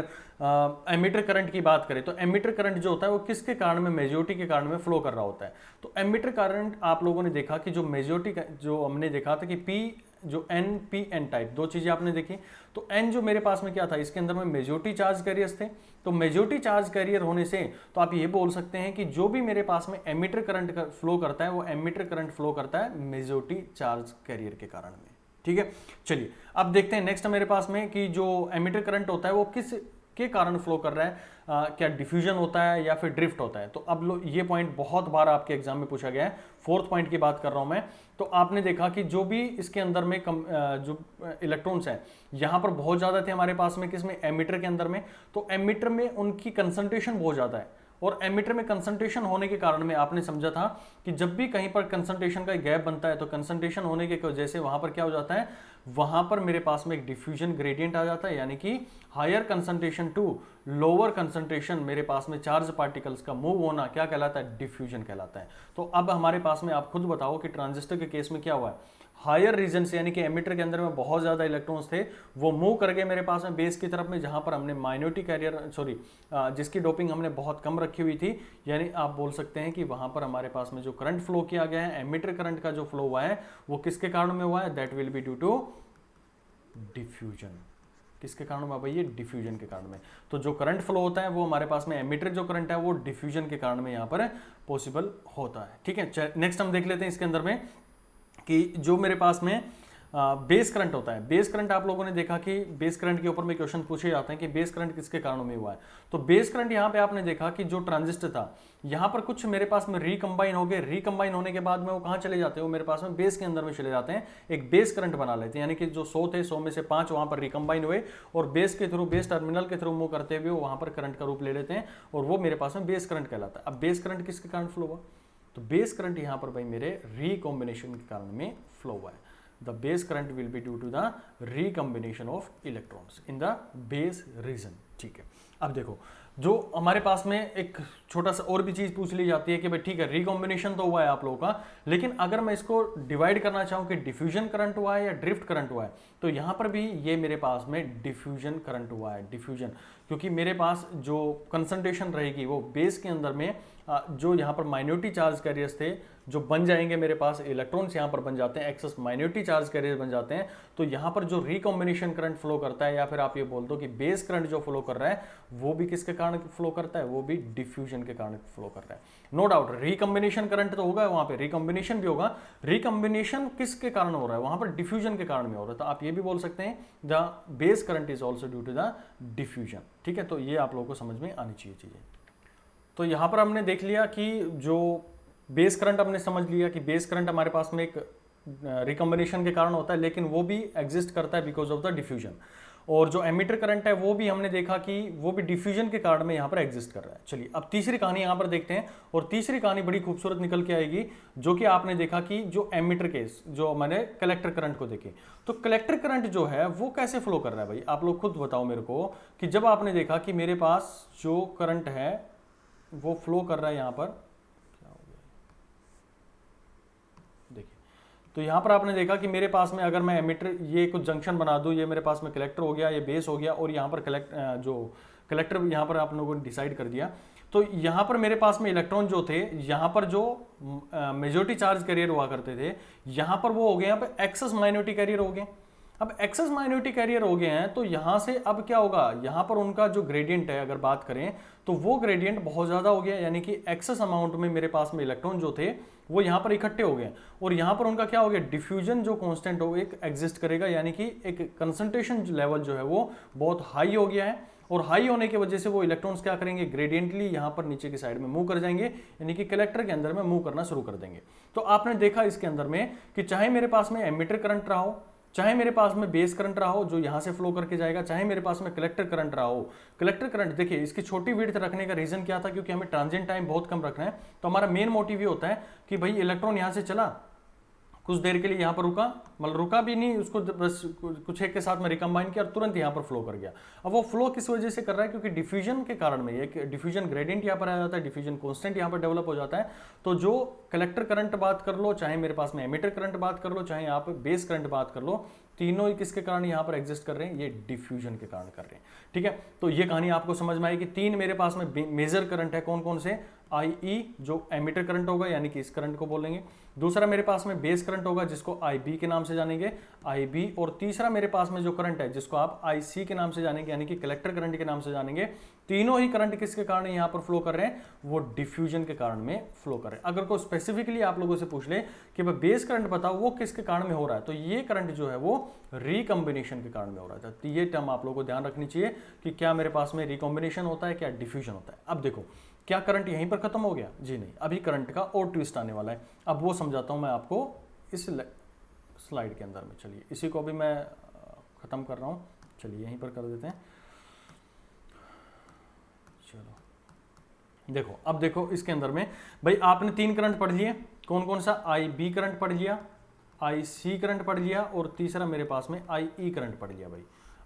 एमिटर करंट की बात करें तो एमिटर करंट जो होता है वो किसके कारण में, मेजॉरिटी के कारण में फ्लो कर रहा होता है। तो एमिटर करंट आप लोगों ने देखा कि जो मेजॉरिटी, जो हमने देखा था कि पी जो एन पी एन टाइप, दो चीजें आपने देखी। तो एन जो मेरे पास में क्या था, इसके अंदर में मेजॉरिटी चार्ज कैरियर्स थे। तो मेजॉरिटी चार्ज कैरियर होने से तो आप ये बोल सकते हैं कि जो भी मेरे पास में एमिटर करंट फ्लो करता है वो एमिटर करंट फ्लो करता है मेजॉरिटी चार्ज कैरियर के कारण में। ठीक है, चलिए अब देखते हैं नेक्स्ट मेरे पास में कि जो एमिटर करंट होता है वो किस के कारण फ्लो कर रहा है, क्या डिफ्यूजन होता है या फिर ड्रिफ्ट होता है। तो अब लो, ये पॉइंट बहुत बार आपके एग्जाम में पूछा गया है। फोर्थ पॉइंट की बात कर रहा हूं मैं। तो आपने देखा कि जो भी इसके अंदर में जो इलेक्ट्रॉन्स हैं यहां पर बहुत ज्यादा थे हमारे पास में, किसमें, एमिटर के अंदर में। तो एमिटर में उनकी कंसंट्रेशन बहुत ज्यादा है, और एमिटर में कंसंट्रेशन होने के कारण में आपने समझा था कि जब भी कहीं पर कंसंट्रेशन का गैप बनता है तो कंसंट्रेशन होने के वजह से वहां पर क्या हो जाता है, वहां पर मेरे पास में एक डिफ्यूजन ग्रेडियंट आ जाता है, यानी कि higher concentration to lower concentration मेरे पास में चार्ज पार्टिकल्स का मूव होना क्या कहलाता है, डिफ्यूजन कहलाता है। तो अब हमारे पास में आप खुद बताओ कि ट्रांजिस्टर के केस में क्या हुआ है, हायर रीजन से यानी कि एमिटर के अंदर में बहुत ज्यादा इलेक्ट्रॉन्स थे, वो मूव कर गए मेरे पास में बेस की तरफ में, जहां पर हमने माइनॉरिटी कैरियर जिसकी डोपिंग हमने बहुत कम रखी हुई थी। यानी आप बोल सकते हैं कि वहां पर हमारे पास में जो करंट फ्लो किया गया है, एमिटर करंट का जो फ्लो हुआ है वो किसके कारण में हुआ है, that will be due to diffusion. किसके कारण हुआ भाई, ये डिफ्यूजन के कारण में। तो जो करंट फ्लो होता है वो हमारे पास में एमिटर जो करंट है वो डिफ्यूजन के कारण में यहाँ पर पॉसिबल होता है। ठीक है, नेक्स्ट हम देख लेते हैं इसके अंदर में कि जो मेरे पास में बेस करंट होता है। बेस करंट आप लोगों ने देखा कि बेस करंट के ऊपर में क्वेश्चन पूछे जाते हैं कि बेस करंट किसके कारण में हुआ है। तो बेस करंट यहाँ पे आपने देखा कि जो ट्रांजिस्टर था यहाँ पर कुछ मेरे पास में रिकंबाइन हो गए, रिकंबाइन होने के बाद में वो कहाँ चले जाते हैं, वो मेरे पास में बेस के अंदर में चले जाते हैं, एक बेस करंट बना लेते हैं। यानी कि जो 100 थे 100 में से 5 वहां पर रिकंबाइन हुए और बेस के थ्रू, बेस टर्मिनल के थ्रू मूव करते हुए वहां पर करंट का रूप ले लेते हैं, और वो मेरे पास में बेस करंट कहलाता है। अब बेस करंट किसके कारण फ्लो हुआ, तो बेस करंट यहाँ पर भाई मेरे रिकॉम्बिनेशन के कारण में फ्लो हुआ है। The base current will be due to the recombination of electrons in the base region। ठीक है, अब देखो जो हमारे पास में एक छोटा सा और भी चीज पूछ ली जाती है कि भाई ठीक है रिकॉम्बिनेशन तो हुआ है आप लोगों का, लेकिन अगर मैं इसको डिवाइड करना चाहूं कि डिफ्यूजन करंट हुआ है या ड्रिफ्ट करंट हुआ है, तो यहां पर भी ये मेरे पास में डिफ्यूजन करंट हुआ है। डिफ्यूजन क्योंकि मेरे पास जो कंसंट्रेशन रहेगी वो बेस के अंदर में जो यहाँ पर माइनॉरिटी चार्ज कैरियर्स थे जो बन जाएंगे, मेरे पास इलेक्ट्रॉन्स यहाँ पर बन जाते हैं, एक्सेस माइनॉरिटी चार्ज कैरियर बन जाते हैं। तो यहाँ पर जो रिकॉम्बिनेशन करंट फ्लो करता है, या फिर आप ये बोल दो कि बेस करंट जो फ्लो कर रहा है वो भी किसके कारण फ्लो करता है, वो भी डिफ्यूजन के कारण फ्लो कर रहा है। नो डाउट रिकॉम्बिनेशन करंट तो होगा, वहां पे रिकॉम्बिनेशन भी होगा। रिकॉम्बिनेशन किसके कारण हो रहा है, वहां पर डिफ्यूजन के कारण में हो रहा है। तो आप ये भी बोल सकते हैं the base current is also due to the diffusion. ठीक है, तो ये आप लोगों को समझ में आनी चाहिए चीजें। तो यहां पर हमने देख लिया कि जो बेस करंट हमने समझ लिया कि बेस करंट हमारे पास में एक रिकॉम्बिनेशन के कारण होता है, लेकिन वो भी एग्जिस्ट करता है बिकॉज ऑफ द डिफ्यूजन। और जो एमिटर करंट है वो भी हमने देखा कि वो भी डिफ्यूजन के कारण में यहाँ पर एग्जिस्ट कर रहा है। चलिए अब तीसरी कहानी यहाँ पर देखते हैं, और तीसरी कहानी बड़ी खूबसूरत निकल के आएगी, जो कि आपने देखा कि जो एमिटर केस, जो मैंने कलेक्टर करंट को देखे, तो कलेक्टर करंट जो है वो कैसे फ्लो कर रहा है भाई, आप लोग खुद बताओ मेरे को। कि जब आपने देखा कि मेरे पास जो करंट है वो फ्लो कर रहा है यहाँ पर, क्या हो गया देखिए, तो यहाँ पर आपने देखा कि मेरे पास में अगर मैं एमिटर ये कुछ जंक्शन बना दूं, ये मेरे पास में कलेक्टर हो गया, ये बेस हो गया, और यहाँ पर जो कलेक्टर यहाँ पर आप लोगों ने डिसाइड कर दिया। तो यहाँ पर मेरे पास में इलेक्ट्रॉन जो थे, यहाँ पर जो मेजॉरिटी चार्ज कैरियर हुआ करते थे, यहाँ पर वो हो गए, यहाँ पर एक्सेस माइनॉरिटी कैरियर हो गए। अब एक्सेस माइनॉरिटी कैरियर हो गए हैं, तो यहां से अब क्या होगा, यहां पर उनका जो ग्रेडियंट है अगर बात करें तो वो ग्रेडियंट बहुत ज्यादा हो गया, यानी कि एक्सेस अमाउंट में मेरे पास में इलेक्ट्रॉन जो थे वो यहां पर इकट्ठे हो गए, और यहां पर उनका क्या हो गया, डिफ्यूजन जो कांस्टेंट हो एक एग्जिस्ट करेगा, यानी कि एक कंसंट्रेशन लेवल जो है वो बहुत हाई हो गया है, और हाई होने की वजह से वो इलेक्ट्रॉन्स क्या करेंगे, ग्रेडियंटली यहां पर नीचे की साइड में मूव कर जाएंगे, यानी कि कलेक्टर के अंदर में मूव करना शुरू कर देंगे। तो आपने देखा इसके अंदर में कि चाहे मेरे पास में एमिटर करंट रहा हो चाहे मेरे पास में बेस करंट रहा हो जो यहां से फ्लो करके जाएगा, चाहे मेरे पास में कलेक्टर करंट रहा हो। कलेक्टर करंट देखिए, इसकी छोटी विड्थ रखने का रीजन क्या था, क्योंकि हमें ट्रांजिएंट टाइम बहुत कम रखना है। तो हमारा मेन मोटिव ये होता है कि भाई इलेक्ट्रॉन यहां से चला, कुछ देर के लिए यहाँ पर रुका, मतलब रुका भी नहीं, उसको बस कुछ एक के साथ में रिकम्बाइन किया और तुरंत यहाँ पर फ्लो कर गया। अब वो फ्लो किस वजह से कर रहा है, क्योंकि डिफ्यूजन के कारण में एक डिफ्यूजन ग्रेडियंट यहाँ पर आ जाता है, डिफ्यूजन कांस्टेंट यहाँ पर डेवलप हो जाता है। तो जो कलेक्टर करंट बात कर लो, चाहे मेरे पास में एमिटर करंट बात कर लो, चाहे यहाँ पर बेस करंट बात कर लो, तीनों ही किसके कारण यहाँ पर एग्जिस्ट कर रहे हैं, ये डिफ्यूजन के कारण कर रहे हैं। ठीक है, तो ये कहानी आपको समझ में आई कि तीन मेरे पास में मेजर करंट है, कौन कौन से, आई जो एमिटर करंट होगा यानी कि इस करंट को बोलेंगे, दूसरा मेरे पास में बेस करंट होगा जिसको IB के नाम से जानेंगे, IB, और तीसरा मेरे पास में जो करंट है जिसको आप IC के नाम से जानेंगे यानी कि कलेक्टर करंट के नाम से जानेंगे। तीनों ही करंट किसके कारण यहां पर फ्लो कर रहे हैं, वो डिफ्यूजन के कारण में फ्लो कर रहे हैं। अगर कोई स्पेसिफिकली आप लोगों से पूछ ले कि भाई बेस करंट बताओ वो किसके कारण में हो रहा है, तो ये करंट जो है वो रिकॉम्बिनेशन के कारण में हो रहा था। तो ये टर्म आप लोगों को ध्यान रखनी चाहिए कि क्या मेरे पास में रिकॉम्बिनेशन होता है, क्या डिफ्यूजन होता है। अब देखो, क्या करंट यहीं पर खत्म हो गया, जी नहीं, अभी करंट का और ट्विस्ट आने वाला है। अब वो समझाता हूं मैं आपको इस स्लाइड के अंदर में। चलिए इसी को भी मैं खत्म कर रहा हूं, चलिए यहीं पर कर देते हैं। चलो देखो, अब देखो इसके अंदर में भाई आपने तीन करंट पढ़ लिए, कौन कौन सा, IB करंट पढ़ लिया, IC करंट पढ़ लिया, और तीसरा मेरे पास में IE करंट पढ़ लिया भाई।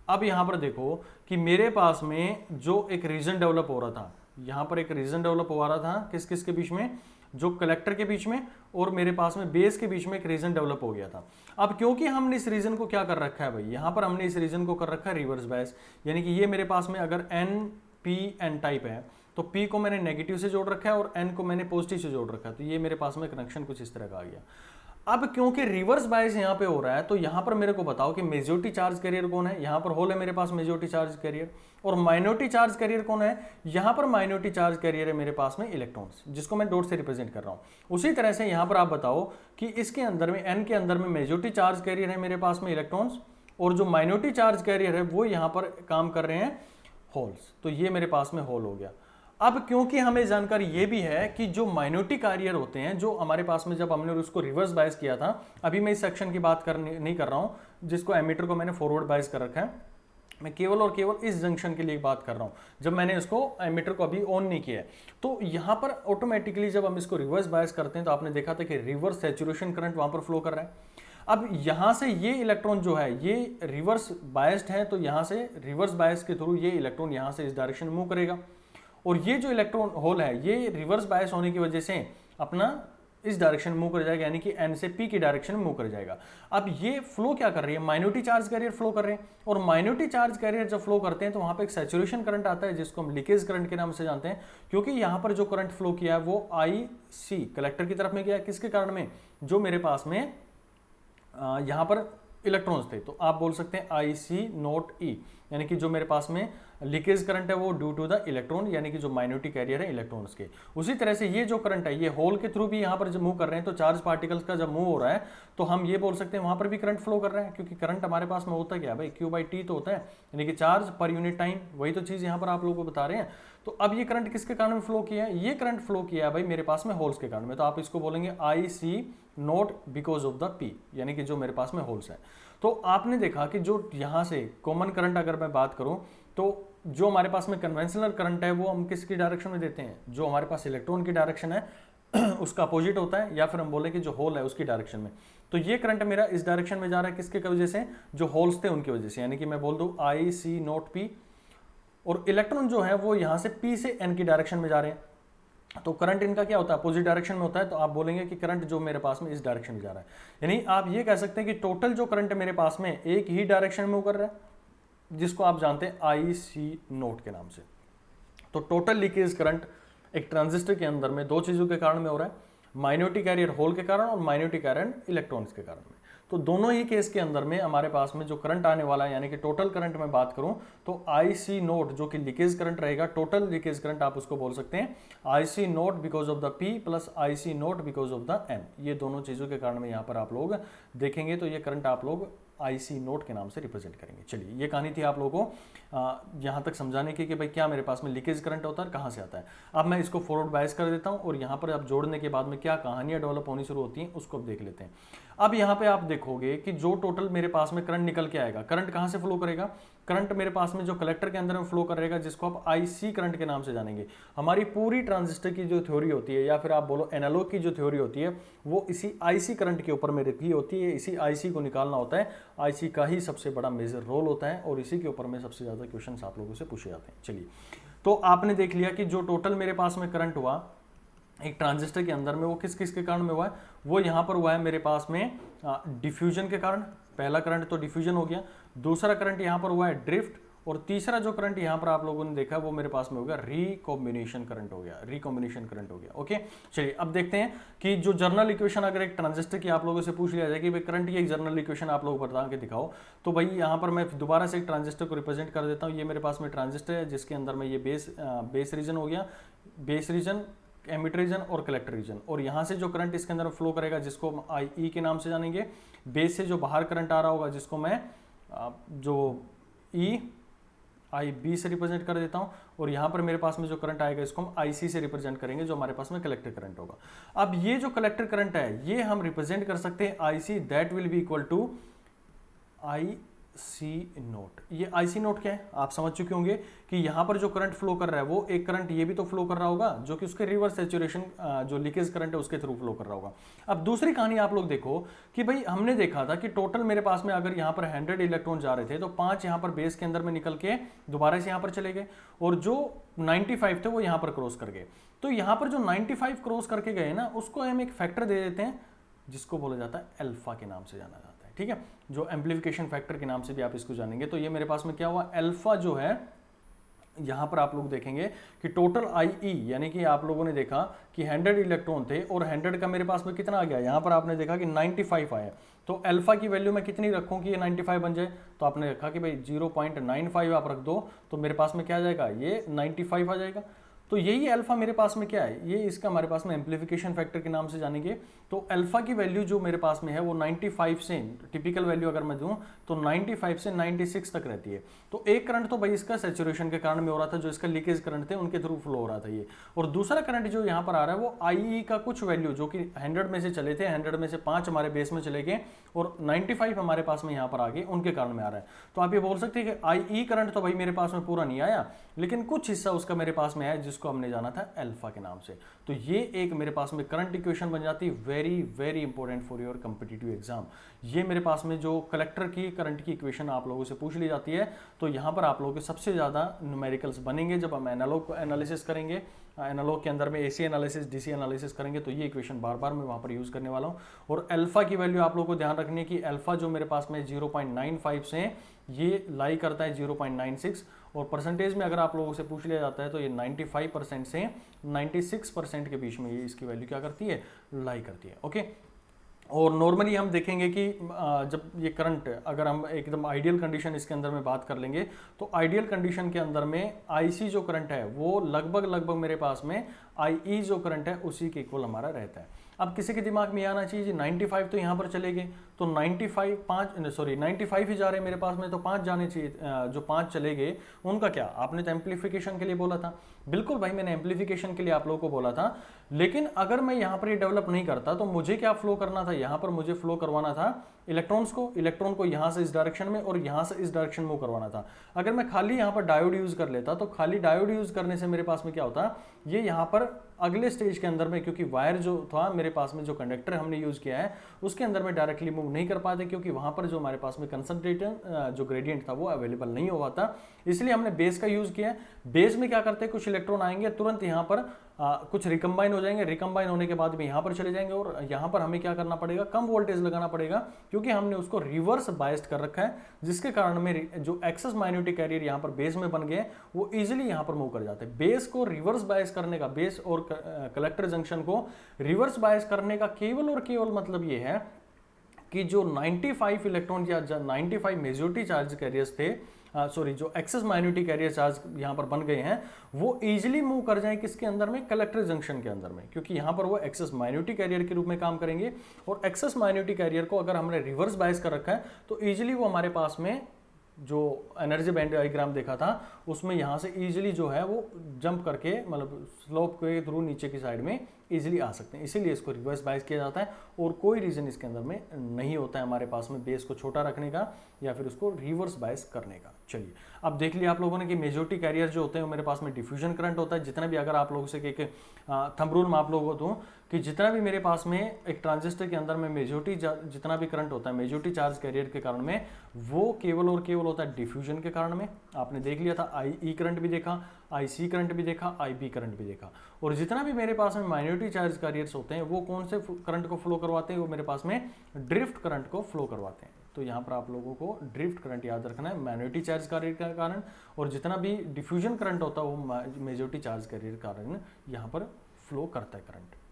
अब यहां पर देखो कि मेरे पास में जो एक रीजन डेवलप हो रहा था, यहां पर एक रीजन डेवलप हो रहा था किस किस के बीच में, जो कलेक्टर के बीच में और मेरे पास में बेस के बीच में एक रीजन डेवलप हो गया था। अब क्योंकि हमने इस रीजन को क्या कर रखा है भाई, यहां पर हमने इस रीजन को कर रखा है रिवर्स बायस, यानी कि ये मेरे पास में अगर NPN टाइप है तो P को मैंने नेगेटिव से जोड़ रखा है और N को मैंने पॉजिटिव से जोड़ रखा है, तो ये मेरे पास में कनेक्शन कुछ इस तरह का आ गया। अब क्योंकि रिवर्स बायस यहां पे हो रहा है, तो यहां पर मेरे को बताओ कि मेजॉरिटी चार्ज कैरियर कौन है, यहां पर होल है मेरे पास मेजॉरिटी चार्ज कैरियर, और माइनॉरिटी चार्ज कैरियर कौन है, यहां पर माइनॉरिटी चार्ज कैरियर है मेरे पास में इलेक्ट्रॉन्स, जिसको मैं डॉट से रिप्रेजेंट कर रहा हूं। उसी तरह से यहां पर आप बताओ कि इसके अंदर में N के अंदर में मेजॉरिटी चार्ज कैरियर है मेरे पास में इलेक्ट्रॉन्स, और जो माइनॉरिटी चार्ज कैरियर है वो यहां पर काम कर रहे हैं होल्स, तो ये मेरे पास में होल हो गया। अब क्योंकि हमें जानकारी ये भी है कि जो माइनॉरिटी कैरियर होते हैं, जो हमारे पास में जब हमने उसको रिवर्स बायस किया था, अभी मैं इस सेक्शन की बात नहीं कर रहा हूं जिसको एमिटर को मैंने फॉरवर्ड बायस कर रखा है, मैं केवल और केवल इस जंक्शन के लिए बात कर रहा हूं, जब मैंने इसको एमिटर को अभी ऑन नहीं किया है। तो यहां पर ऑटोमेटिकली जब हम इसको रिवर्स बायस करते हैं तो आपने देखा था कि रिवर्स सैचुरेशन करंट वहां पर फ्लो कर रहा है। अब यहां से ये इलेक्ट्रॉन जो है ये रिवर्स बायस्ड है, तो यहां से रिवर्स बायस के थ्रू ये इलेक्ट्रॉन यहां से इस डायरेक्शन में मूव करेगा, और ये जो इलेक्ट्रॉन होल है ये रिवर्स बायस होने की वजह से अपना इस डायरेक्शन में मूव कर जाएगा, यानी कि N से P की डायरेक्शन में मूव कर जाएगा। अब ये फ्लो क्या कर रही है, माइनॉरिटी चार्ज कैरियर फ्लो कर रहे हैं, और माइनॉरिटी चार्ज कैरियर जब फ्लो करते हैं तो वहां पे एक सैचुरेशन करंट आता है जिसको हम लीकेज करंट के नाम से जानते हैं, क्योंकि यहां पर जो करंट फ्लो किया है वो IC कलेक्टर की तरफ में गया, किसके कारण में, जो मेरे पास में यहां पर इलेक्ट्रॉन्स थे, तो आप बोल सकते हैं IC0E, यानी कि जो मेरे पास में लीकेज करंट है वो ड्यू टू द इलेक्ट्रॉन, यानी कि जो माइनॉरिटी कैरियर है इलेक्ट्रॉन्स के। उसी तरह से ये जो करंट है ये होल के थ्रू भी यहां पर जब मूव कर रहे हैं, तो चार्ज पार्टिकल्स का जब मूव हो रहा है तो हम ये बोल सकते हैं वहां पर भी करंट फ्लो कर रहा है, क्योंकि करंट हमारे पास में होता क्या है भाई, Q/T तो होता है, यानी कि चार्ज पर यूनिट टाइम, वही तो चीज यहां पर आप लोगों को बता रहे हैं। तो अब ये करंट किसके कारण फ्लो किया है, ये करंट फ्लो किया है भाई मेरे पास में होल्स के कारण में, तो आप इसको बोलेंगे IC0 because of the P, यानी कि जो मेरे पास में होल्स है। तो आपने देखा कि जो यहां से कॉमन करंट अगर मैं बात करूं तो जो हमारे पास में कन्वेंशनल करंट है वो हम किसकी डायरेक्शन में देते हैं, जो हमारे पास इलेक्ट्रॉन की डायरेक्शन है उसका अपोजिट होता है, या फिर हम बोले कि जो होल है उसकी डायरेक्शन में। तो ये करंट मेरा इस डायरेक्शन में जा रहा है किसके वजह से, जो होल्स थे उनकी वजह से, यानी कि मैं बोल दूं IC0P, और इलेक्ट्रॉन जो है वो यहां से P से N की डायरेक्शन में जा रहे हैं, तो करंट इनका क्या होता है, अपोजिट डायरेक्शन में होता है, तो आप बोलेंगे कि करंट जो मेरे पास में इस डायरेक्शन में जा रहा है। यानी आप ये कह सकते हैं कि टोटल जो करंट मेरे पास में एक ही डायरेक्शन में मूव कर रहा है, जिसको आप जानते हैं IC0 के नाम से। तो टोटल लीकेज करंट एक ट्रांजिस्टर के अंदर में दो चीजों के कारण में हो रहा है, माइनॉरिटी कैरियर होल के कारण और माइनॉरिटी कैरियर इलेक्ट्रॉन्स के कारण में। तो दोनों ही केस के अंदर में हमारे पास में जो करंट आने वाला है, यानी कि टोटल करंट में बात करूं तो IC0 जो कि लीकेज करंट रहेगा, टोटल लीकेज करंट आप उसको बोल सकते हैं IC0 because of the P plus IC0 because of the N। ये दोनों चीजों के कारण में यहां पर आप लोग देखेंगे तो ये करंट आप लोग आईसी नोट के नाम से रिप्रेजेंट करेंगे। चलिए, ये कहानी थी आप लोगों को यहाँ तक समझाने की कि भाई क्या मेरे पास में लीकेज करंट होता है, कहाँ से आता है। अब मैं इसको फॉरवर्ड बायस कर देता हूँ और यहाँ पर आप जोड़ने के बाद में क्या कहानियाँ डेवलप होनी शुरू होती हैं उसको अब देख लेते हैं। अब यहाँ पे आप देखोगे कि जो टोटल मेरे पास में करंट निकल के आएगा, करंट कहाँ से फ्लो करेगा, करंट मेरे पास में जो कलेक्टर के अंदर में फ्लो करेगा, जिसको आप आईसी करंट के नाम से जानेंगे। हमारी पूरी ट्रांजिस्टर की जो थ्योरी होती है, या फिर आप बोलो एनालॉग की जो थ्योरी होती है, वो इसी आईसी करंट के ऊपर में रखी होती है। इसी आईसी को निकालना होता है, आईसी का ही सबसे बड़ा मेजर रोल होता है और इसी के ऊपर में सबसे ज्यादा क्वेश्चन आप लोगों से पूछे जाते हैं। चलिए, तो आपने देख लिया कि जो टोटल मेरे पास में करंट हुआ एक ट्रांजिस्टर के अंदर में, वो किस किस के कारण में हुआ है, वो यहाँ पर हुआ है मेरे पास में डिफ्यूजन के कारण। पहला करंट तो डिफ्यूजन हो गया, दूसरा करंट यहाँ पर हुआ है ड्रिफ्ट, और तीसरा जो करंट यहाँ पर आप लोगों ने देखा वो मेरे पास में हो गया रिकॉम्बिनेशन करंट हो गया, रिकॉम्बिनेशन करंट हो गया। ओके, चलिए अब देखते हैं कि जो जर्नल इक्वेशन अगर एक ट्रांजिस्टर की आप लोगों से पूछ लिया जाए कि भाई करंट की एक जर्नल इक्वेशन आप लोग बता के दिखाओ, तो भाई यहाँ पर मैं दोबारा से एक ट्रांजिस्टर को रिप्रेजेंट कर देता हूँ। ये मेरे पास में ट्रांजिस्टर है जिसके अंदर में ये बेस रीजन हो गया, बेस रीजन, एमिटर रीजन और कलेक्टर रीजन, और यहाँ से जो करंट इसके अंदर फ्लो करेगा जिसको हम आई ई के नाम से जानेंगे। बेस से जो बाहर करंट आ रहा होगा जिसको मैं जो ई आई बी से रिप्रेजेंट कर देता हूं, और यहां पर मेरे पास में जो करंट आएगा इसको हम आई सी से रिप्रेजेंट करेंगे, जो हमारे पास में कलेक्टर करंट होगा। अब ये जो कलेक्टर करंट है ये हम रिप्रेजेंट कर सकते हैं I C, that will be equal to I C naught. ये आई सी नोट क्या है आप समझ चुके होंगे कि यहां पर जो करंट फ्लो कर रहा है वो एक करंट ये भी तो फ्लो कर रहा होगा जो कि उसके रिवर्स सैचुरेशन जो लीकेज करंट है उसके थ्रू फ्लो कर रहा होगा। अब दूसरी कहानी आप लोग देखो कि भाई हमने देखा था कि टोटल मेरे पास में अगर यहां पर 100 इलेक्ट्रॉन जा रहे थे तो 5 यहां पर बेस के अंदर में निकल के दोबारा से यहां पर चले गए, और जो 95 थे वो यहां पर क्रॉस कर गए। तो यहां पर जो 95 क्रॉस करके गए ना, उसको हम एक फैक्टर दे देते हैं जिसको बोला जाता है अल्फा के नाम से जाना जाता है। ठीक है, जो एम्प्लीफिकेशन फैक्टर के नाम से भी आप इसको जानेंगे। तो ये मेरे पास में क्या हुआ, अल्फा जो है यहां पर आप लोग देखेंगे कि टोटल आईई, यानी कि आप लोगों ने देखा कि 100 इलेक्ट्रॉन थे और 100 का मेरे पास में कितना आ गया, यहां पर आपने देखा कि 95 आया। तो अल्फा की वैल्यू मैं कितनी रखूं कि ये 95 बन जाए, तो आपने देखा कि भाई 0.95 आप रख दो तो मेरे पास में क्या आ जाएगा, ये 95 आ जाएगा। तो यही अल्फा मेरे पास में क्या है, ये इसका हमारे पास में एम्प्लीफिकेशन फैक्टर के नाम से जानेंगे। तो अल्फा की वैल्यू जो मेरे पास में है वो 95 से, टिपिकल वैल्यू अगर मैं दूं तो 95 से 96 तक रहती है। तो एक करंट तो भाई इसका सैचुरेशन के कारण में हो रहा था, जो इसका लीकेज करंट थे उनके थ्रू फ्लो हो रहा था ये, और दूसरा करंट जो यहाँ पर आ रहा है वो आई का कुछ वैल्यू जो कि 100 में से चले थे, 100 में से 5 हमारे बेस में चले गए और 95 हमारे पास में यहाँ पर आ गए, उनके कारण में आ रहा है। तो आप ये बोल सकते हैं कि आई करंट तो भाई मेरे पास में पूरा नहीं आया, लेकिन कुछ हिस्सा उसका मेरे पास में है जिसको हमने जाना था अल्फा के नाम से। तो ये एक मेरे पास में करंट इक्वेशन बन जाती है, very very important for your competitive exam. ये मेरे पास में जो कलेक्टर की करंट की इक्वेशन आप लोगों से पूछ ली जाती है, तो यहाँ पर आप लोगों के सबसे ज़्यादा न्यूमेरिकल्स बनेंगे जब हम एनालॉग को एनालिसिस करेंगे। एनालॉग के अंदर में एसी एनालिसिस, डीसी एनालिसिस करेंगे, तो ये इक्वेशन बार बार मैं वहाँ पर यूज़ करने वाला हूँ। और अल्फा की वैल्यू आप लोगों को ध्यान रखनी है कि अल्फा जो मेरे पास में 0.95 से ये लाई करता है 0.96, और परसेंटेज में अगर आप लोगों से पूछ लिया जाता है तो ये 95% से 96% के बीच में ये इसकी वैल्यू क्या करती है, लाई करती है। ओके, और नॉर्मली हम देखेंगे कि जब ये करंट, अगर हम एकदम आइडियल कंडीशन इसके अंदर में बात कर लेंगे, तो आइडियल कंडीशन के अंदर में आईसी जो करंट है वो लगभग लगभग मेरे पास में आईई जो करंट है उसी के इक्वल हमारा रहता है। अब किसी के दिमाग में आना चाहिए जी 95 तो यहाँ पर चले गए, तो 95 ही जा रहे हैं मेरे पास में, तो 5 जाने चाहिए, जो 5 चले गए उनका क्या, आपने तो एम्प्लीफिकेशन के लिए बोला था। बिल्कुल भाई, मैंने एम्प्लीफिकेशन के लिए आप लोगों को बोला था, लेकिन अगर मैं यहाँ पर ये डेवलप नहीं करता तो मुझे क्या फ्लो करना था, यहाँ पर मुझे फ्लो करवाना था इलेक्ट्रॉन को यहाँ से इस डायरेक्शन में और यहाँ से इस डायरेक्शन में करवाना था। अगर मैं खाली यहाँ पर डायोड यूज कर लेता तो खाली डायोड यूज करने से मेरे पास में क्या होता, ये यहाँ पर अगले स्टेज के अंदर में, क्योंकि वायर जो था मेरे पास में, जो कंडक्टर हमने यूज किया है उसके अंदर में डायरेक्टली मूव नहीं कर पाते, क्योंकि वहां पर जो हमारे पास में कंसंट्रेटर जो ग्रेडियंट था वो अवेलेबल नहीं हुआ था। इसलिए हमने बेस का यूज किया है। बेस में क्या करते हैं, कुछ इलेक्ट्रॉन आएंगे तुरंत यहाँ पर कुछ रिकम्बाइन हो जाएंगे, रिकम्बाइन होने के बाद में यहाँ पर चले जाएंगे, और यहाँ पर हमें क्या करना पड़ेगा, कम वोल्टेज लगाना पड़ेगा, क्योंकि हमने उसको रिवर्स बायस्ड कर रखा है, जिसके कारण में जो एक्सेस माइनॉरिटी कैरियर यहाँ पर बेस में बन गए वो इजिली यहाँ पर मूव कर जाते हैं। बेस को रिवर्स बायस करने का, बेस और कलेक्टर जंक्शन को रिवर्स बायस करने का केवल और केवल मतलब ये है कि जो 95 इलेक्ट्रॉन या 95 मेजॉरिटी चार्ज कैरियर्स थे सॉरी जो एक्सेस माइनॉरिटी कैरियर चार्ज यहाँ पर बन गए हैं वो इजीली मूव कर जाएं किसके अंदर में, कलेक्टर जंक्शन के अंदर में, क्योंकि यहाँ पर वो एक्सेस माइनॉरिटी कैरियर के रूप में काम करेंगे। और एक्सेस माइनॉरिटी कैरियर को अगर हमने रिवर्स बायस कर रखा है तो इजीली वो हमारे पास में जो एनर्जी बैंड डायग्राम देखा था उसमें यहाँ से इजीली जो है वो जंप करके मतलब स्लोप के थ्रू नीचे की साइड में इजीली आ सकते हैं, इसीलिए इसको रिवर्स बायस किया जाता है। और कोई रीजन इसके अंदर में नहीं होता है हमारे पास में बेस को छोटा रखने का या फिर उसको रिवर्स बायस करने का। चलिए अब देख लिया आप लोगों ने कि मेजॉरिटी कैरियर जो होते हैं वो मेरे पास में डिफ्यूजन करंट होता है। जितना भी अगर आप लोगों से एक थंब रूल में आप लोगों को दूं कि जितना भी मेरे पास में एक ट्रांजिस्टर के अंदर में मेजॉरिटी जितना भी करंट होता है मेजॉरिटी चार्ज कैरियर के कारण में वो केवल और केवल होता है डिफ्यूजन के कारण में। आपने देख लिया था आई करंट भी देखा, IC करंट भी देखा, IB करंट भी देखा। और जितना भी मेरे पास में माइनॉरिटी चार्ज कैरियर्स होते हैं वो कौन से करंट को फ्लो करवाते हैं, वो मेरे पास में ड्रिफ्ट करंट को फ्लो करवाते हैं। तो यहाँ पर आप लोगों को ड्रिफ्ट करंट याद रखना है माइनॉरिटी चार्ज कैरियर के कारण, और जितना भी डिफ्यूजन करंट होता है वो मेजॉरिटी चार्ज कैरियर के कारण यहाँ पर फ्लो करता है करंट।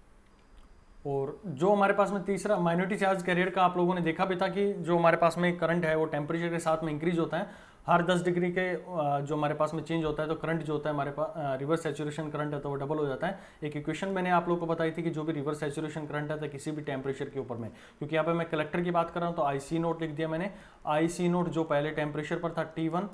और जो हमारे पास में तीसरा माइनॉरिटी चार्ज कैरियर का आप लोगों ने देखा भी था कि जो हमारे पास में करंट है वो टेम्परेचर के साथ में इंक्रीज होता है। हर 10 डिग्री के जो हमारे पास में चेंज होता है तो करंट जो होता है हमारे पास रिवर्स सैचुरेशन करंट है तो वो डबल हो जाता है। एक इक्वेशन मैंने आप लोगों को बताई थी कि जो भी रिवर्स सैचुरेशन करंट है तो किसी भी टेम्परेचर के ऊपर में, क्योंकि यहाँ पे मैं कलेक्टर की बात कर रहा हूँ तो IC नोट लिख दिया मैंने। IC नोट जो पहले टेम्परेचर पर था T1,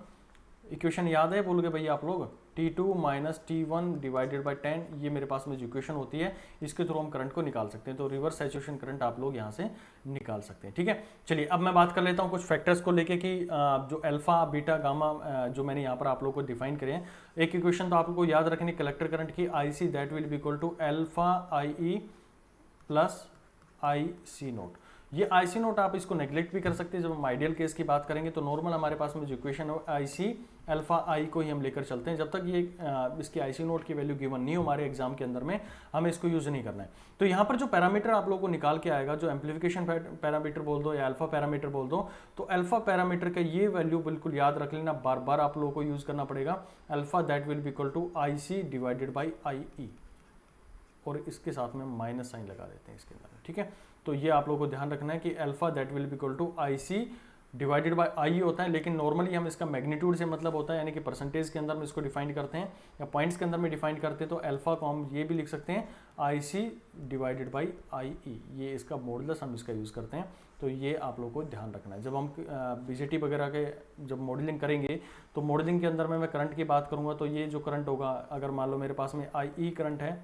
इक्वेशन याद है बोल के भैया आप लोग, T2 minus T1 divided by 10, ये मेरे पास में जो इक्वेशन होती है इसके थ्रू हम करंट को निकाल सकते हैं। तो रिवर्स सैचुरेशन करंट आप लोग यहाँ से निकाल सकते हैं। ठीक है, चलिए अब मैं बात कर लेता हूँ कुछ फैक्टर्स को लेके कि जो अल्फा बीटा गामा जो मैंने यहाँ पर आप लोग को डिफाइन करे हैं। एक इक्वेशन तो आपको याद रखनी कलेक्टर करंट की, IC that will be equal to alpha IE plus IC naught. ये IC नोट आप इसको नेग्लेक्ट भी कर सकते हैं। जब हम आइडियल केस की बात करेंगे तो नॉर्मल हमारे पास में जो इक्वेशन है IC अल्फा I को ही हम लेकर चलते हैं। जब तक ये इसकी IC नोट की वैल्यू गिवन नहीं हो हमारे एग्जाम के अंदर में हमें इसको यूज नहीं करना है। तो यहाँ पर जो पैरामीटर आप लोगों को निकाल के आएगा, जो एम्पलीफिकेशन पैरामीटर बोल दो या अल्फा पैरामीटर बोल दो, तो अल्फा पैरामीटर का ये वैल्यू बिल्कुल याद रख लेना, बार बार आप लोगों को यूज करना पड़ेगा। Alpha that will be equal to IC divided by IE, और इसके साथ में माइनस साइन लगा देते हैं इसके अंदर। ठीक है, तो ये आप लोगों को ध्यान रखना है कि alpha that will be equal to IC divided by IE होता है, लेकिन नॉर्मली हम इसका मैग्नीट्यूड से मतलब होता है, यानी कि परसेंटेज के अंदर में इसको डिफाइन करते हैं या पॉइंट्स के अंदर में डिफाइन करते हैं। तो अल्फा को हम ये भी लिख सकते हैं IC डिवाइडेड बाई IE, ये इसका मॉडुलस हम इसका यूज़ करते हैं। तो ये आप लोगों को ध्यान रखना है। जब हम BJT वगैरह के जब मॉडलिंग करेंगे तो मॉडलिंग के अंदर में मैं करंट की बात करूँगा तो ये जो करंट होगा, अगर मान लो मेरे पास में IE करंट है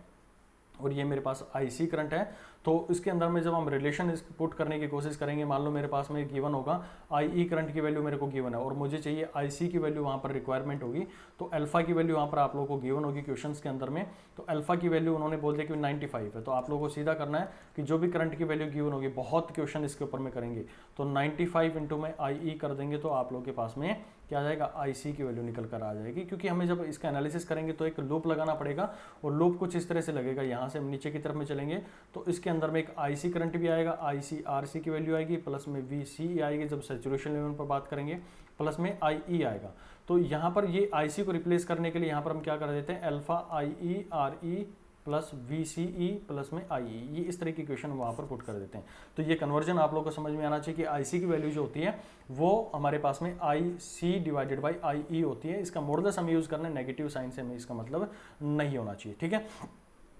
और ये मेरे पास IC करंट है, तो इसके अंदर में जब हम रिलेशन पुट करने की कोशिश करेंगे, मान लो मेरे पास में गिवन होगा IE करंट की वैल्यू मेरे को गिवन है और मुझे चाहिए IC की वैल्यू वहाँ पर रिक्वायरमेंट होगी, तो अल्फा की वैल्यू वहाँ पर आप लोगों को गिवन होगी क्वेश्चंस के अंदर में। तो अल्फा की वैल्यू उन्होंने बोल दिया कि 95 है, तो आप लोगों को सीधा करना है कि जो भी करंट की वैल्यू गिवन होगी, बहुत क्वेश्चन इसके ऊपर में करेंगे, तो 95 इंटू में IE कर देंगे तो आप लोगों के पास में क्या आ जाएगा, IC की वैल्यू निकल कर आ जाएगी। क्योंकि हमें जब इसका एनालिसिस करेंगे तो एक लूप लगाना पड़ेगा, और लूप कुछ इस तरह से लगेगा, यहाँ से हम नीचे की तरफ में चलेंगे तो इसके अंदर में एक IC करंट भी आएगा, IC RC की वैल्यू आएगी, प्लस में VC आएगी जब सैचुरेशन लेवल पर बात करेंगे, प्लस में IE आएगा। तो यहाँ पर ये IC को रिप्लेस करने के लिए यहाँ पर हम क्या कर देते हैं, alpha IE RE plus VCE plus में IE, ये इस तरह की इक्वेशन वहाँ पर पुट कर देते हैं। तो ये कन्वर्जन आप लोगों को समझ में आना चाहिए कि IC की वैल्यू जो होती है वो हमारे पास में IC डिवाइडेड बाई IE होती है। इसका मॉडुलस हम यूज़ करना है, नेगेटिव साइन से हमें इसका मतलब नहीं होना चाहिए। ठीक है,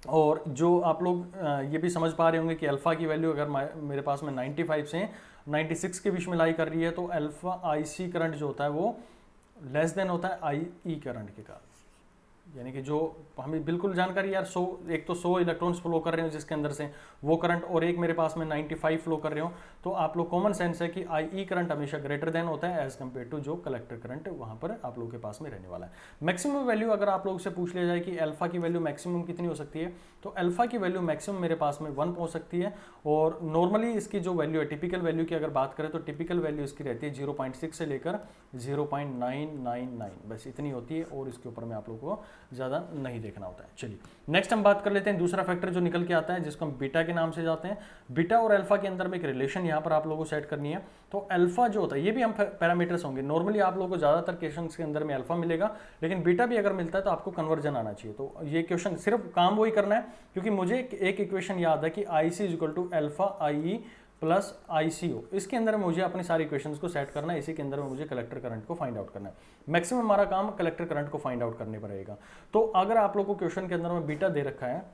और जो आप लोग ये भी समझ पा रहे होंगे कि अल्फा की वैल्यू अगर मेरे पास में 95 से 96 के बीच में लाई कर रही है तो अल्फा IC करंट जो होता है वो लेस देन होता है IE करंट के कारण। यानी कि जो हमें बिल्कुल जानकारी यार 100 एक तो 100 इलेक्ट्रॉन्स फ्लो कर रहे हो जिसके अंदर से वो करंट, और एक मेरे पास में 95 फ्लो कर रहे हो, तो आप लोग कॉमन सेंस है कि IE करंट हमेशा ग्रेटर देन होता है एज कम्पेयर टू जो कलेक्टर करंट वहाँ पर आप लोगों के पास में रहने वाला है। मैक्सिमम वैल्यू अगर आप लोग से पूछ लिया जाए कि अल्फा की वैल्यू मैक्सिमम कितनी हो सकती है, तो अल्फा की वैल्यू मैक्सिमम मेरे पास में 1 पहुँच सकती है। और नॉर्मली इसकी जो वैल्यू है टिपिकल वैल्यू की अगर बात करें तो टिपिकल वैल्यू इसकी रहती है 0.6 से लेकर 0.999, बस इतनी होती है, और इसके ऊपर में आप लोगों को ज़्यादा नहीं देखना होता है। चलिए नेक्स्ट हम बात कर लेते हैं दूसरा फैक्टर जो निकल के आता है जिसको हम बीटा के नाम से जाते हैं। बीटा और अल्फा के अंदर में एक रिलेशन यहाँ पर आप लोगों को सेट करनी है। तो अल्फा जो होता है, ये भी हम पैरामीटर्स होंगे, नॉर्मली आप लोगों को ज़्यादातर क्वेश्चंस के अंदर में अल्फा मिलेगा, लेकिन बीटा भी अगर मिलता है तो आपको कन्वर्जन आना चाहिए। तो ये क्वेश्चन सिर्फ काम वही करना है, क्योंकि मुझे एक इक्वेशन याद है कि IC is equal to alpha IE plus ICO, इसके अंदर मुझे अपनी सारी इक्वेशंस को सेट करना है, इसी के अंदर में मुझे कलेक्टर करंट को फाइंड आउट करना है। मैक्सिमम हमारा काम कलेक्टर करंट को फाइंड आउट करने पर रहेगा। तो अगर आप लोग को क्वेश्चन के अंदर में बीटा दे रखा है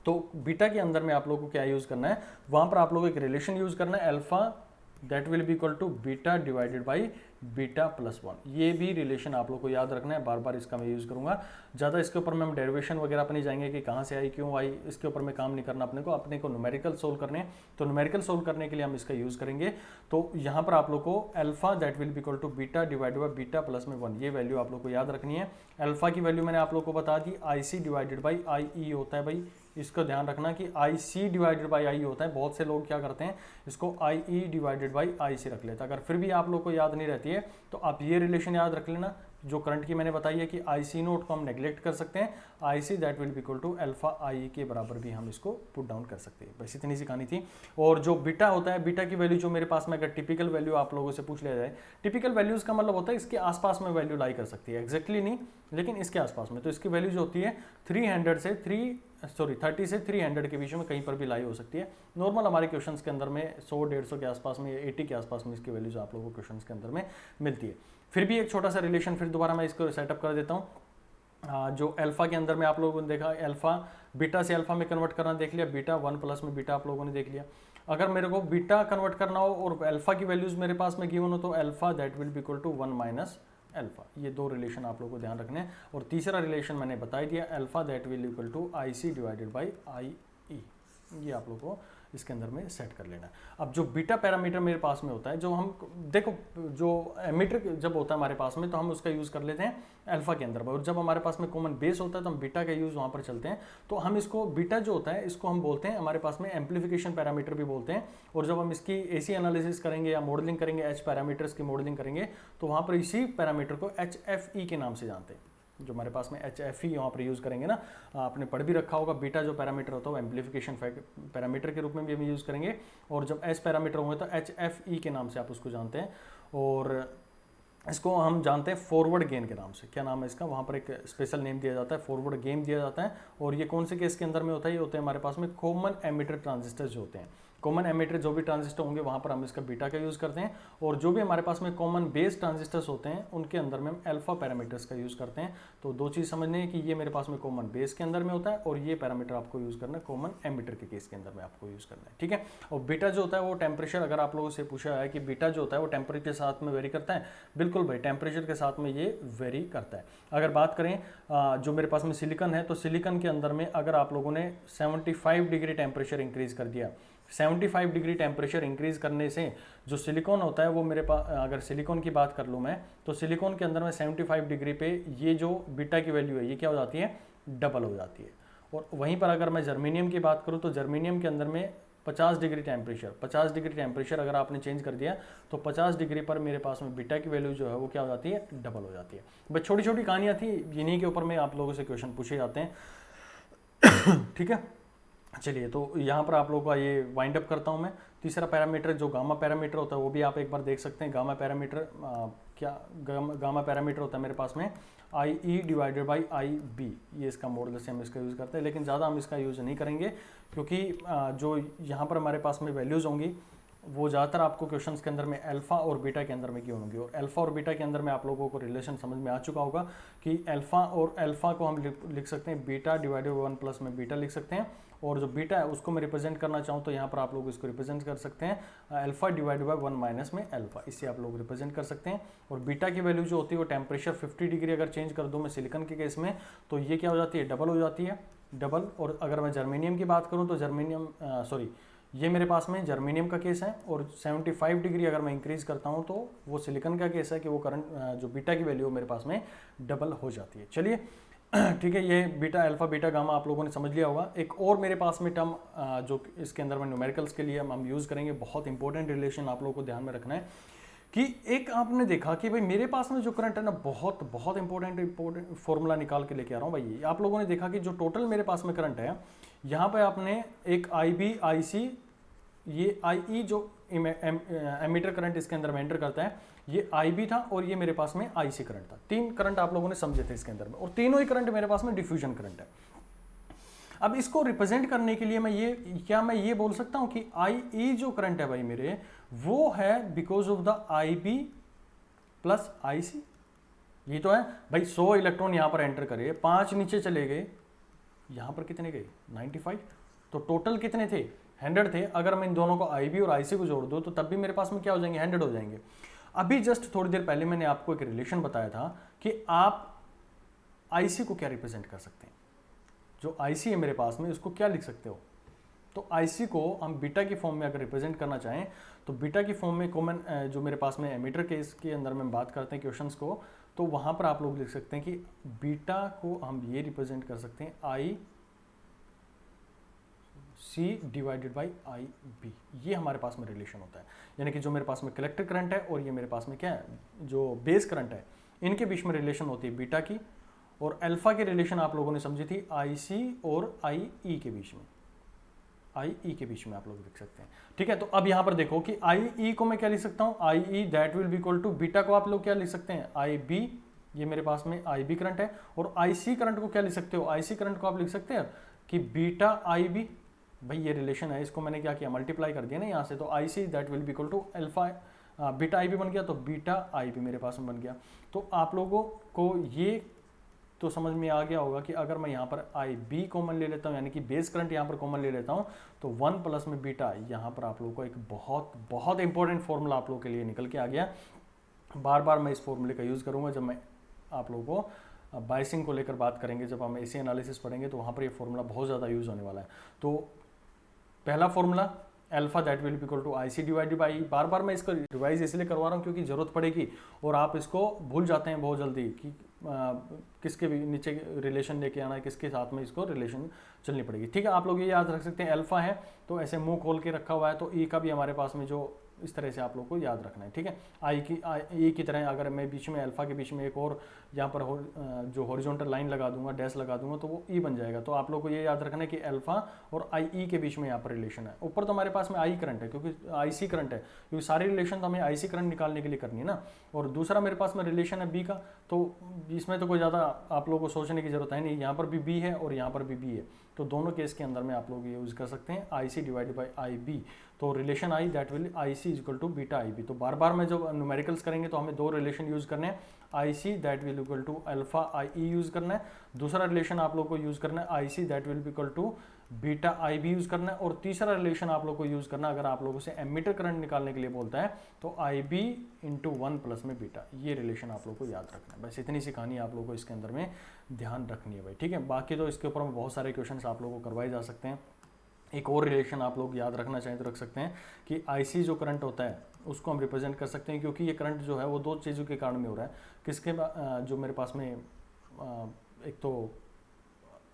तो बीटा के अंदर में आप लोगों को क्या यूज करना है, वहां पर आप लोगों को एक रिलेशन यूज करना है, alpha that will be equal to beta divided by beta plus 1। ये भी रिलेशन आप लोग को याद रखना है, बार बार इसका मैं यूज करूंगा। ज़्यादा इसके ऊपर में हम डेरिवेशन वगैरह अपने जाएंगे कि कहाँ से आई क्यों आई, इसके ऊपर में काम नहीं करना अपने को न्यूमेरिकल सोल्व करने हैं। तो न्यूमेरिकल सोल्व करने के लिए हम इसका यूज करेंगे। तो यहाँ पर आप लोग को alpha that will be equal to beta divided by beta plus में 1, ये वैल्यू आप लोग को याद रखनी है। अल्फा की वैल्यू मैंने आप लोग को बता दी, IC डिवाइडेड बाई IE होता है भाई, इसको ध्यान रखना कि IC डिवाइडेड बाई I होता है। बहुत से लोग क्या करते हैं, इसको IE डिवाइडेड बाई IC रख लेते हैं। अगर फिर भी आप लोग को याद नहीं रहती है तो आप ये रिलेशन याद रख लेना जो करंट की मैंने बताई है कि IC नोट को हम नेग्लेक्ट कर सकते हैं, IC that will be equal to alpha IE के बराबर भी हम इसको पुट डाउन कर सकते हैं। बस इतनी सी कहानी थी। और जो बीटा होता है, बीटा की वैल्यू जो मेरे पास में अगर टिपिकल वैल्यू आप लोगों से पूछ लिया जाए, टिपिकल वैल्यूज का मतलब होता है इसके आसपास में वैल्यू लाई कर सकती है, एग्जैक्टली नहीं लेकिन इसके आसपास में। तो इसकी वैल्यू जो होती है 30 से 300 के बीच में कहीं पर भी लाई हो सकती है। नॉर्मल हमारे क्वेश्चंस के अंदर में 100-150 के आसपास में, 80 के आसपास में इसकी वैल्यूज आप लोगों को क्वेश्चंस के अंदर में मिलती है। फिर भी एक छोटा सा रिलेशन फिर दोबारा मैं इसको सेटअप कर देता हूँ। जो अल्फा के अंदर में आप लोगों ने देखा, अल्फा बीटा से अल्फा में कन्वर्ट करना देख लिया, बीटा 1 प्लस में बीटा आप लोगों ने देख लिया। अगर मेरे को बीटा कन्वर्ट करना हो और अल्फा की वैल्यूज मेरे पास में गिवन हो तो alpha that will be equal to 1 minus alpha. ये दो रिलेशन आप लोगों को ध्यान रखने हैं। और तीसरा रिलेशन मैंने बता दिया, alpha that will equal to IC divided by IE। ये आप लोगों को इसके अंदर में सेट कर लेना है। अब जो बीटा पैरामीटर मेरे पास में होता है, जो हम देखो जो एमीटर जब होता है हमारे पास में तो हम उसका यूज कर लेते हैं अल्फा के अंदर, और जब हमारे पास में कॉमन बेस होता है तो हम बीटा का यूज वहां पर चलते हैं। तो हम इसको बीटा जो होता है इसको हम बोलते हैं हमारे पास में एम्प्लीफिकेशन पैरामीटर भी बोलते हैं। और जब हम इसकी AC एनालिसिस करेंगे या मॉडलिंग करेंगे, H पैरामीटर्स की मॉडलिंग करेंगे तो वहां पर इसी पैरामीटर को HFE के नाम से जानते हैं। जो हमारे पास में HFE यहाँ पर यूज़ करेंगे ना, आपने पढ़ भी रखा होगा। बीटा जो पैरामीटर होता है वो एम्प्लीफिकेशन पैरामीटर के रूप में भी हम यूज़ करेंगे, और जब S पैरामीटर होंगे तो HFE के नाम से आप उसको जानते हैं। और इसको हम जानते हैं फॉरवर्ड गेन के नाम से। क्या नाम है इसका, वहाँ पर एक स्पेशल नेम दिया जाता है, फॉरवर्ड गेन दिया जाता है। और ये कौन से केस के अंदर में होता है, ये होते हैं हमारे पास में कॉमन एमिटर ट्रांजिस्टर जो होते हैं। कॉमन एमिटर जो भी ट्रांजिस्टर होंगे वहाँ पर हम इसका बीटा का यूज़ करते हैं। और जो भी हमारे पास में कॉमन बेस ट्रांजिस्टर्स होते हैं उनके अंदर में हम अल्फा पैरामीटर्स का यूज़ करते हैं। तो दो चीज़ समझने हैं कि ये मेरे पास में कॉमन बेस के अंदर में होता है और ये पैरामीटर आपको यूज़ करना है कॉमन एमिटर के केस के अंदर में आपको यूज़ करना है, ठीक है। और बीटा जो होता है वो टेम्परेचर, अगर आप लोगों से पूछा है कि बीटा जो होता है वो टेम्परेचर के साथ में वेरी करता है, बिल्कुल भाई टेम्परेचर के साथ में ये वेरी करता है। अगर बात करें जो मेरे पास में सिलिकॉन है, तो सिलिकॉन के अंदर में अगर आप लोगों ने 75 डिग्री टेम्परेचर इंक्रीज कर दिया, 75 डिग्री टेम्परेचर इंक्रीज करने से जो सिलिकॉन होता है वो मेरे पास, अगर सिलिकॉन की बात कर लूँ मैं, तो सिलिकॉन के अंदर में 75 डिग्री पे ये जो बीटा की वैल्यू है ये क्या हो जाती है, डबल हो जाती है। और वहीं पर अगर मैं जर्मेनियम की बात करूँ तो जर्मेनियम के अंदर में 50 डिग्री टेम्परेचर अगर आपने चेंज कर दिया तो 50 डिग्री पर मेरे पास में बीटा की वैल्यू जो है वो क्या हो जाती है, डबल हो जाती है। बस छोटी छोटी कहानियाँ थी, इन्हीं के ऊपर में आप लोगों से क्वेश्चन पूछे जाते हैं, ठीक है। चलिए, तो यहाँ पर आप लोगों का ये वाइंड अप करता हूँ मैं। तीसरा पैरामीटर जो गामा पैरामीटर होता है वो भी आप एक बार देख सकते हैं। गामा पैरामीटर गामा पैरामीटर होता है मेरे पास में IE डिवाइडेड बाई IB, ये इसका मॉडल से हम इसका यूज़ करते हैं, लेकिन ज़्यादा हम इसका यूज़ नहीं करेंगे क्योंकि जो यहाँ पर हमारे पास में वैल्यूज़ होंगी वो ज़्यादातर आपको क्वेश्चंस के अंदर में अल्फा और बीटा के अंदर में क्यों होंगी। और अल्फा और बीटा के अंदर में आप लोगों को रिलेशन समझ में आ चुका होगा कि अल्फा को हम लिख सकते हैं बीटा डिवाइडेड 1 प्लस में बीटा लिख सकते हैं, और जो बीटा है उसको मैं रिप्रेजेंट करना चाहूँ तो यहाँ पर आप लोग इसको रिप्रेजेंट कर सकते हैं अल्फा डिवाइडेड बाय 1 माइनस में अल्फा, इससे आप लोग रिप्रेजेंट कर सकते हैं। और बीटा की वैल्यू जो होती है वो टेम्परेचर 50 डिग्री अगर चेंज कर दूँ मैं सिलिकॉन के केस में तो ये क्या हो जाती है, डबल हो जाती है, डबल। और अगर मैं जर्मेनियम की बात करूँ तो जर्मेनियम ये मेरे पास में जर्मेनियम का केस है, और 75 डिग्री अगर मैं इंक्रीज करता हूँ तो वो सिलिकॉन का केस है कि वो करंट जो बीटा की वैल्यू मेरे पास में डबल हो जाती है। चलिए ठीक है, ये बीटा अल्फा बीटा गामा आप लोगों ने समझ लिया होगा। एक और मेरे पास में टर्म जो इसके अंदर में न्यूमेरिकल्स के लिए हम यूज़ करेंगे, बहुत इंपॉर्टेंट रिलेशन आप लोगों को ध्यान में रखना है कि एक आपने देखा कि भाई मेरे पास में जो करंट है ना, बहुत इंपॉर्टेंट फॉर्मूला निकाल के लेके आ रहा हूँ भाई। आप लोगों ने देखा कि जो टोटल मेरे पास में करंट है, यहाँ पे आपने एक IB IC, ये IE जो एमीटर करंट इसके अंदर में एंटर करता है, ये IB था और ये मेरे पास में IC करंट था। तीन करंट आप लोगों ने समझे थे इसके अंदर में, और तीनों ही करंट मेरे पास में डिफ्यूजन करंट है। अब इसको रिप्रेजेंट करने के लिए मैं ये बोल सकता हूं कि आई ई जो करंट है भाई मेरे, वो है because of the I B plus I C. ये तो है भाई, 100 इलेक्ट्रॉन यहां पर एंटर करे, 5 नीचे चले गए, यहां पर कितने गए 95, तो टोटल कितने थे 100 थे। अगर मैं इन दोनों को आई बी और आई सी को जोड़ दूं तो तब भी मेरे पास में क्या हो जाएंगे 100 हो जाएंगे। अभी जस्ट थोड़ी देर पहले मैंने आपको एक रिलेशन बताया था कि आप आईसी को क्या रिप्रेजेंट कर सकते हैं। जो आईसी है मेरे पास में उसको क्या लिख सकते हो, तो आईसी को हम बीटा की फॉर्म में अगर रिप्रेजेंट करना चाहें तो बीटा की फॉर्म में कॉमन जो मेरे पास में एमीटर केस के अंदर में बात करते हैं क्वेश्चंस को, तो वहां पर आप लोग लिख सकते हैं कि बीटा को हम ये रिप्रेजेंट कर सकते हैं I C divided by I B. ये हमारे पास में रिलेशन होता है, यानी कि जो मेरे पास में कलेक्टर करंट है और ये मेरे पास में क्या है जो बेस करंट है, इनके बीच में रिलेशन होती है बीटा की। और अल्फा की रिलेशन आप लोगों ने समझी थी आई सी और आई ई के बीच में, आई ई के बीच में आप लोग लिख सकते हैं। ठीक है, तो अब यहां पर देखो कि आई ई को मैं क्या लिख सकता हूं, I E that will be equal to beta को आप लोग क्या लिख सकते हैं आई बी, ये मेरे पास में आई बी करंट है। और आई सी करंट को क्या लिख सकते हो, आई सी करंट को आप लिख सकते हैं कि बीटा आई बी। भाई ये रिलेशन है, इसको मैंने क्या किया मल्टीप्लाई कर दिया ना यहाँ से, तो I C that will be equal to alpha beta I B बन गया, तो बीटा आई बी मेरे पास में बन गया। तो आप लोगों को ये तो समझ में आ गया होगा कि अगर मैं यहाँ पर आई बी कॉमन ले लेता हूँ, यानी कि बेस करंट यहाँ पर कॉमन ले लेता हूँ, तो 1 प्लस में बीटा, यहाँ पर आप लोगों को एक बहुत बहुत इंपॉर्टेंट फॉर्मूला आप लोगों के लिए निकल के आ गया। बार बार मैं इस फॉर्मूले का यूज़ करूँगा जब मैं आप लोगों को बायसिंग को लेकर बात करेंगे, जब हम एसी एनालिसिस पढ़ेंगे तो वहाँ पर ये फॉर्मूला बहुत ज़्यादा यूज़ होने वाला है। तो पहला formula alpha that will be equal to I C divided by, बार बार मैं इसको रिवाइज इसलिए करवा रहा हूँ क्योंकि ज़रूरत पड़ेगी और आप इसको भूल जाते हैं बहुत जल्दी कि किसके भी नीचे रिलेशन लेके आना है, किसके साथ में इसको रिलेशन चलनी पड़ेगी। ठीक है, आप लोग ये याद रख सकते हैं अल्फा है तो ऐसे मुंह खोल के रखा हुआ है, तो ई का भी हमारे पास में जो इस तरह से आप लोग को याद रखना है। ठीक है, ई की तरह अगर मैं बीच में अल्फा के बीच में एक और यहाँ पर जो हॉरिजॉन्टल लाइन लगा दूंगा, डैश लगा दूंगा, तो वो ई बन जाएगा। तो आप लोग को ये याद रखना है कि अल्फा और आई ई के बीच में यहाँ पर रिलेशन है। ऊपर तो हमारे पास में आई करंट है क्योंकि आई सी करंट है, क्योंकि सारी रिलेशन तो हमें आई सी करंट निकालने के लिए करनी है ना। और दूसरा मेरे पास में रिलेशन है बी का, तो इसमें तो कोई ज़्यादा आप लोगों को सोचने की जरूरत है नहीं, यहाँ पर भी बी है और यहाँ पर भी बी है, तो दोनों केस के अंदर में आप लोग ये यूज़ कर सकते हैं I C divided by I B. तो relation I that will I C equal to beta I B. तो बार बार में जब न्यूमेरिकल्स करेंगे तो हमें दो रिलेशन यूज़ करने हैं, I C that will equal to alpha I E use करना है, दूसरा रिलेशन आप लोग को यूज़ करना है I C that will be equal to beta I B use करना है, और तीसरा रिलेशन आप लोग को यूज़ करना है अगर आप लोगों से एमीटर करंट निकालने के लिए बोलता है तो आई बी इंटू 1 प्लस में बीटा। ये रिलेशन आप लोग को याद रखना है। बस इतनी सी कहानी आप लोग को इसके अंदर में ध्यान रखनी है भाई। ठीक है, बाकी तो इसके ऊपर में बहुत सारे क्वेश्चन आप लोगों को करवाए जा सकते हैं। एक और रिलेशन आप लोग याद रखना चाहें तो रख सकते हैं कि आईसी जो करंट होता है उसको हम रिप्रेजेंट कर सकते हैं, क्योंकि ये करंट जो है वो दो चीज़ों के कारण में हो रहा है। किसके जो मेरे पास में एक तो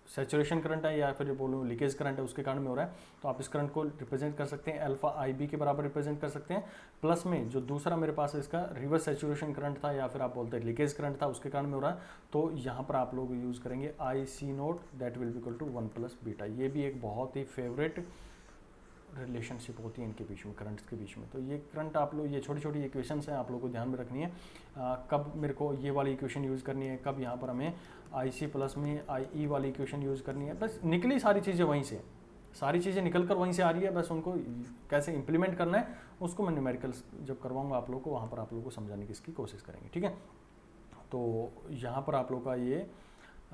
सैचुरेशन करंट है या फिर बोलूँ लीकेज करंट है, उसके कारण में हो रहा है। तो आप इस करंट को रिप्रेजेंट कर सकते हैं अल्फा आई बी के बराबर रिप्रेजेंट कर सकते हैं, प्लस में जो दूसरा मेरे पास इसका रिवर्स सैचुरेशन करंट था या फिर आप बोलते हैं लीकेज करंट था, उसके कारण में हो रहा है। तो यहाँ पर आप लोग यूज़ करेंगे I C naught that will be equal to 1 plus beta. ये भी एक बहुत ही फेवरेट रिलेशनशिप होती है इनके बीच में, करंट्स के बीच में। तो ये करंट आप लोग, ये छोटी छोटी इक्वेशंस हैं, आप लोग को ध्यान में रखनी है। कब मेरे को ये वाली इक्वेशन यूज़ करनी है, कब यहाँ पर हमें आई सी प्लस में आई ई वाली इक्वेशन यूज़ करनी है। बस निकली सारी चीज़ें वहीं से, सारी चीज़ें निकल कर वहीं से आ रही है, बस उनको कैसे इंप्लीमेंट करना है उसको मैं न्यूमेरिकल्स जब करवाऊँगा आप लोग को, वहाँ पर आप लोग को समझाने की इसकी कोशिश करेंगे। ठीक है, तो यहाँ पर आप लोग का ये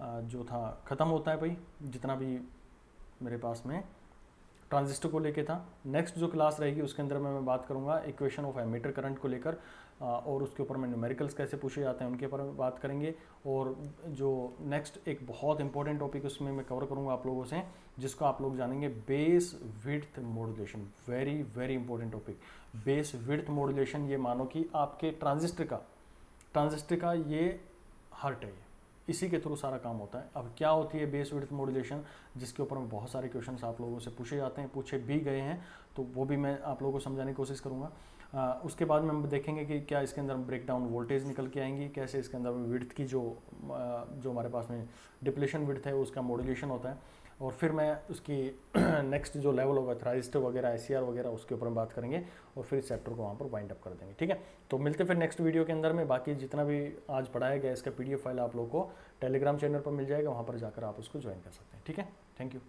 जो था ख़त्म होता है भाई, जितना भी मेरे पास में ट्रांजिस्टर को लेके था। नेक्स्ट जो क्लास रहेगी उसके अंदर मैं बात करूंगा इक्वेशन ऑफ एमीटर करंट को लेकर, और उसके ऊपर मैं न्यूमेरिकल्स कैसे पूछे जाते हैं उनके ऊपर बात करेंगे। और जो नेक्स्ट एक बहुत इंपॉर्टेंट टॉपिक उसमें मैं कवर करूंगा आप लोगों से, जिसको आप लोग जानेंगे base width modulation. Very very important topic, base width modulation. ये मानो कि आपके ट्रांजिस्टर का ये हार्ट है, इसी के थ्रू सारा काम होता है। अब क्या होती है बेस विड्थ मॉड्यूलेशन, जिसके ऊपर में बहुत सारे क्वेश्चंस आप लोगों से पूछे जाते हैं, पूछे भी गए हैं, तो वो भी मैं आप लोगों को समझाने की कोशिश करूंगा। उसके बाद में हम देखेंगे कि क्या इसके अंदर ब्रेक डाउन वोल्टेज निकल के आएंगी, कैसे इसके अंदर विड्थ की जो हमारे पास में डिप्लेशन विड्थ है उसका मॉड्यूलेशन होता है, और फिर मैं उसकी नेक्स्ट जो लेवल होगा थ्राइस्टर वगैरह एसीआर वगैरह उसके ऊपर हम बात करेंगे, और फिर इस चैप्टर को वहाँ पर वाइंड अप कर देंगे। ठीक है, तो मिलते फिर नेक्स्ट वीडियो के अंदर में। बाकी जितना भी आज पढ़ाया गया इसका PDF फाइल आप लोगों को टेलीग्राम चैनल पर मिल जाएगा, वहाँ पर जाकर आप उसको ज्वाइन कर सकते हैं। ठीक है, थैंक यू।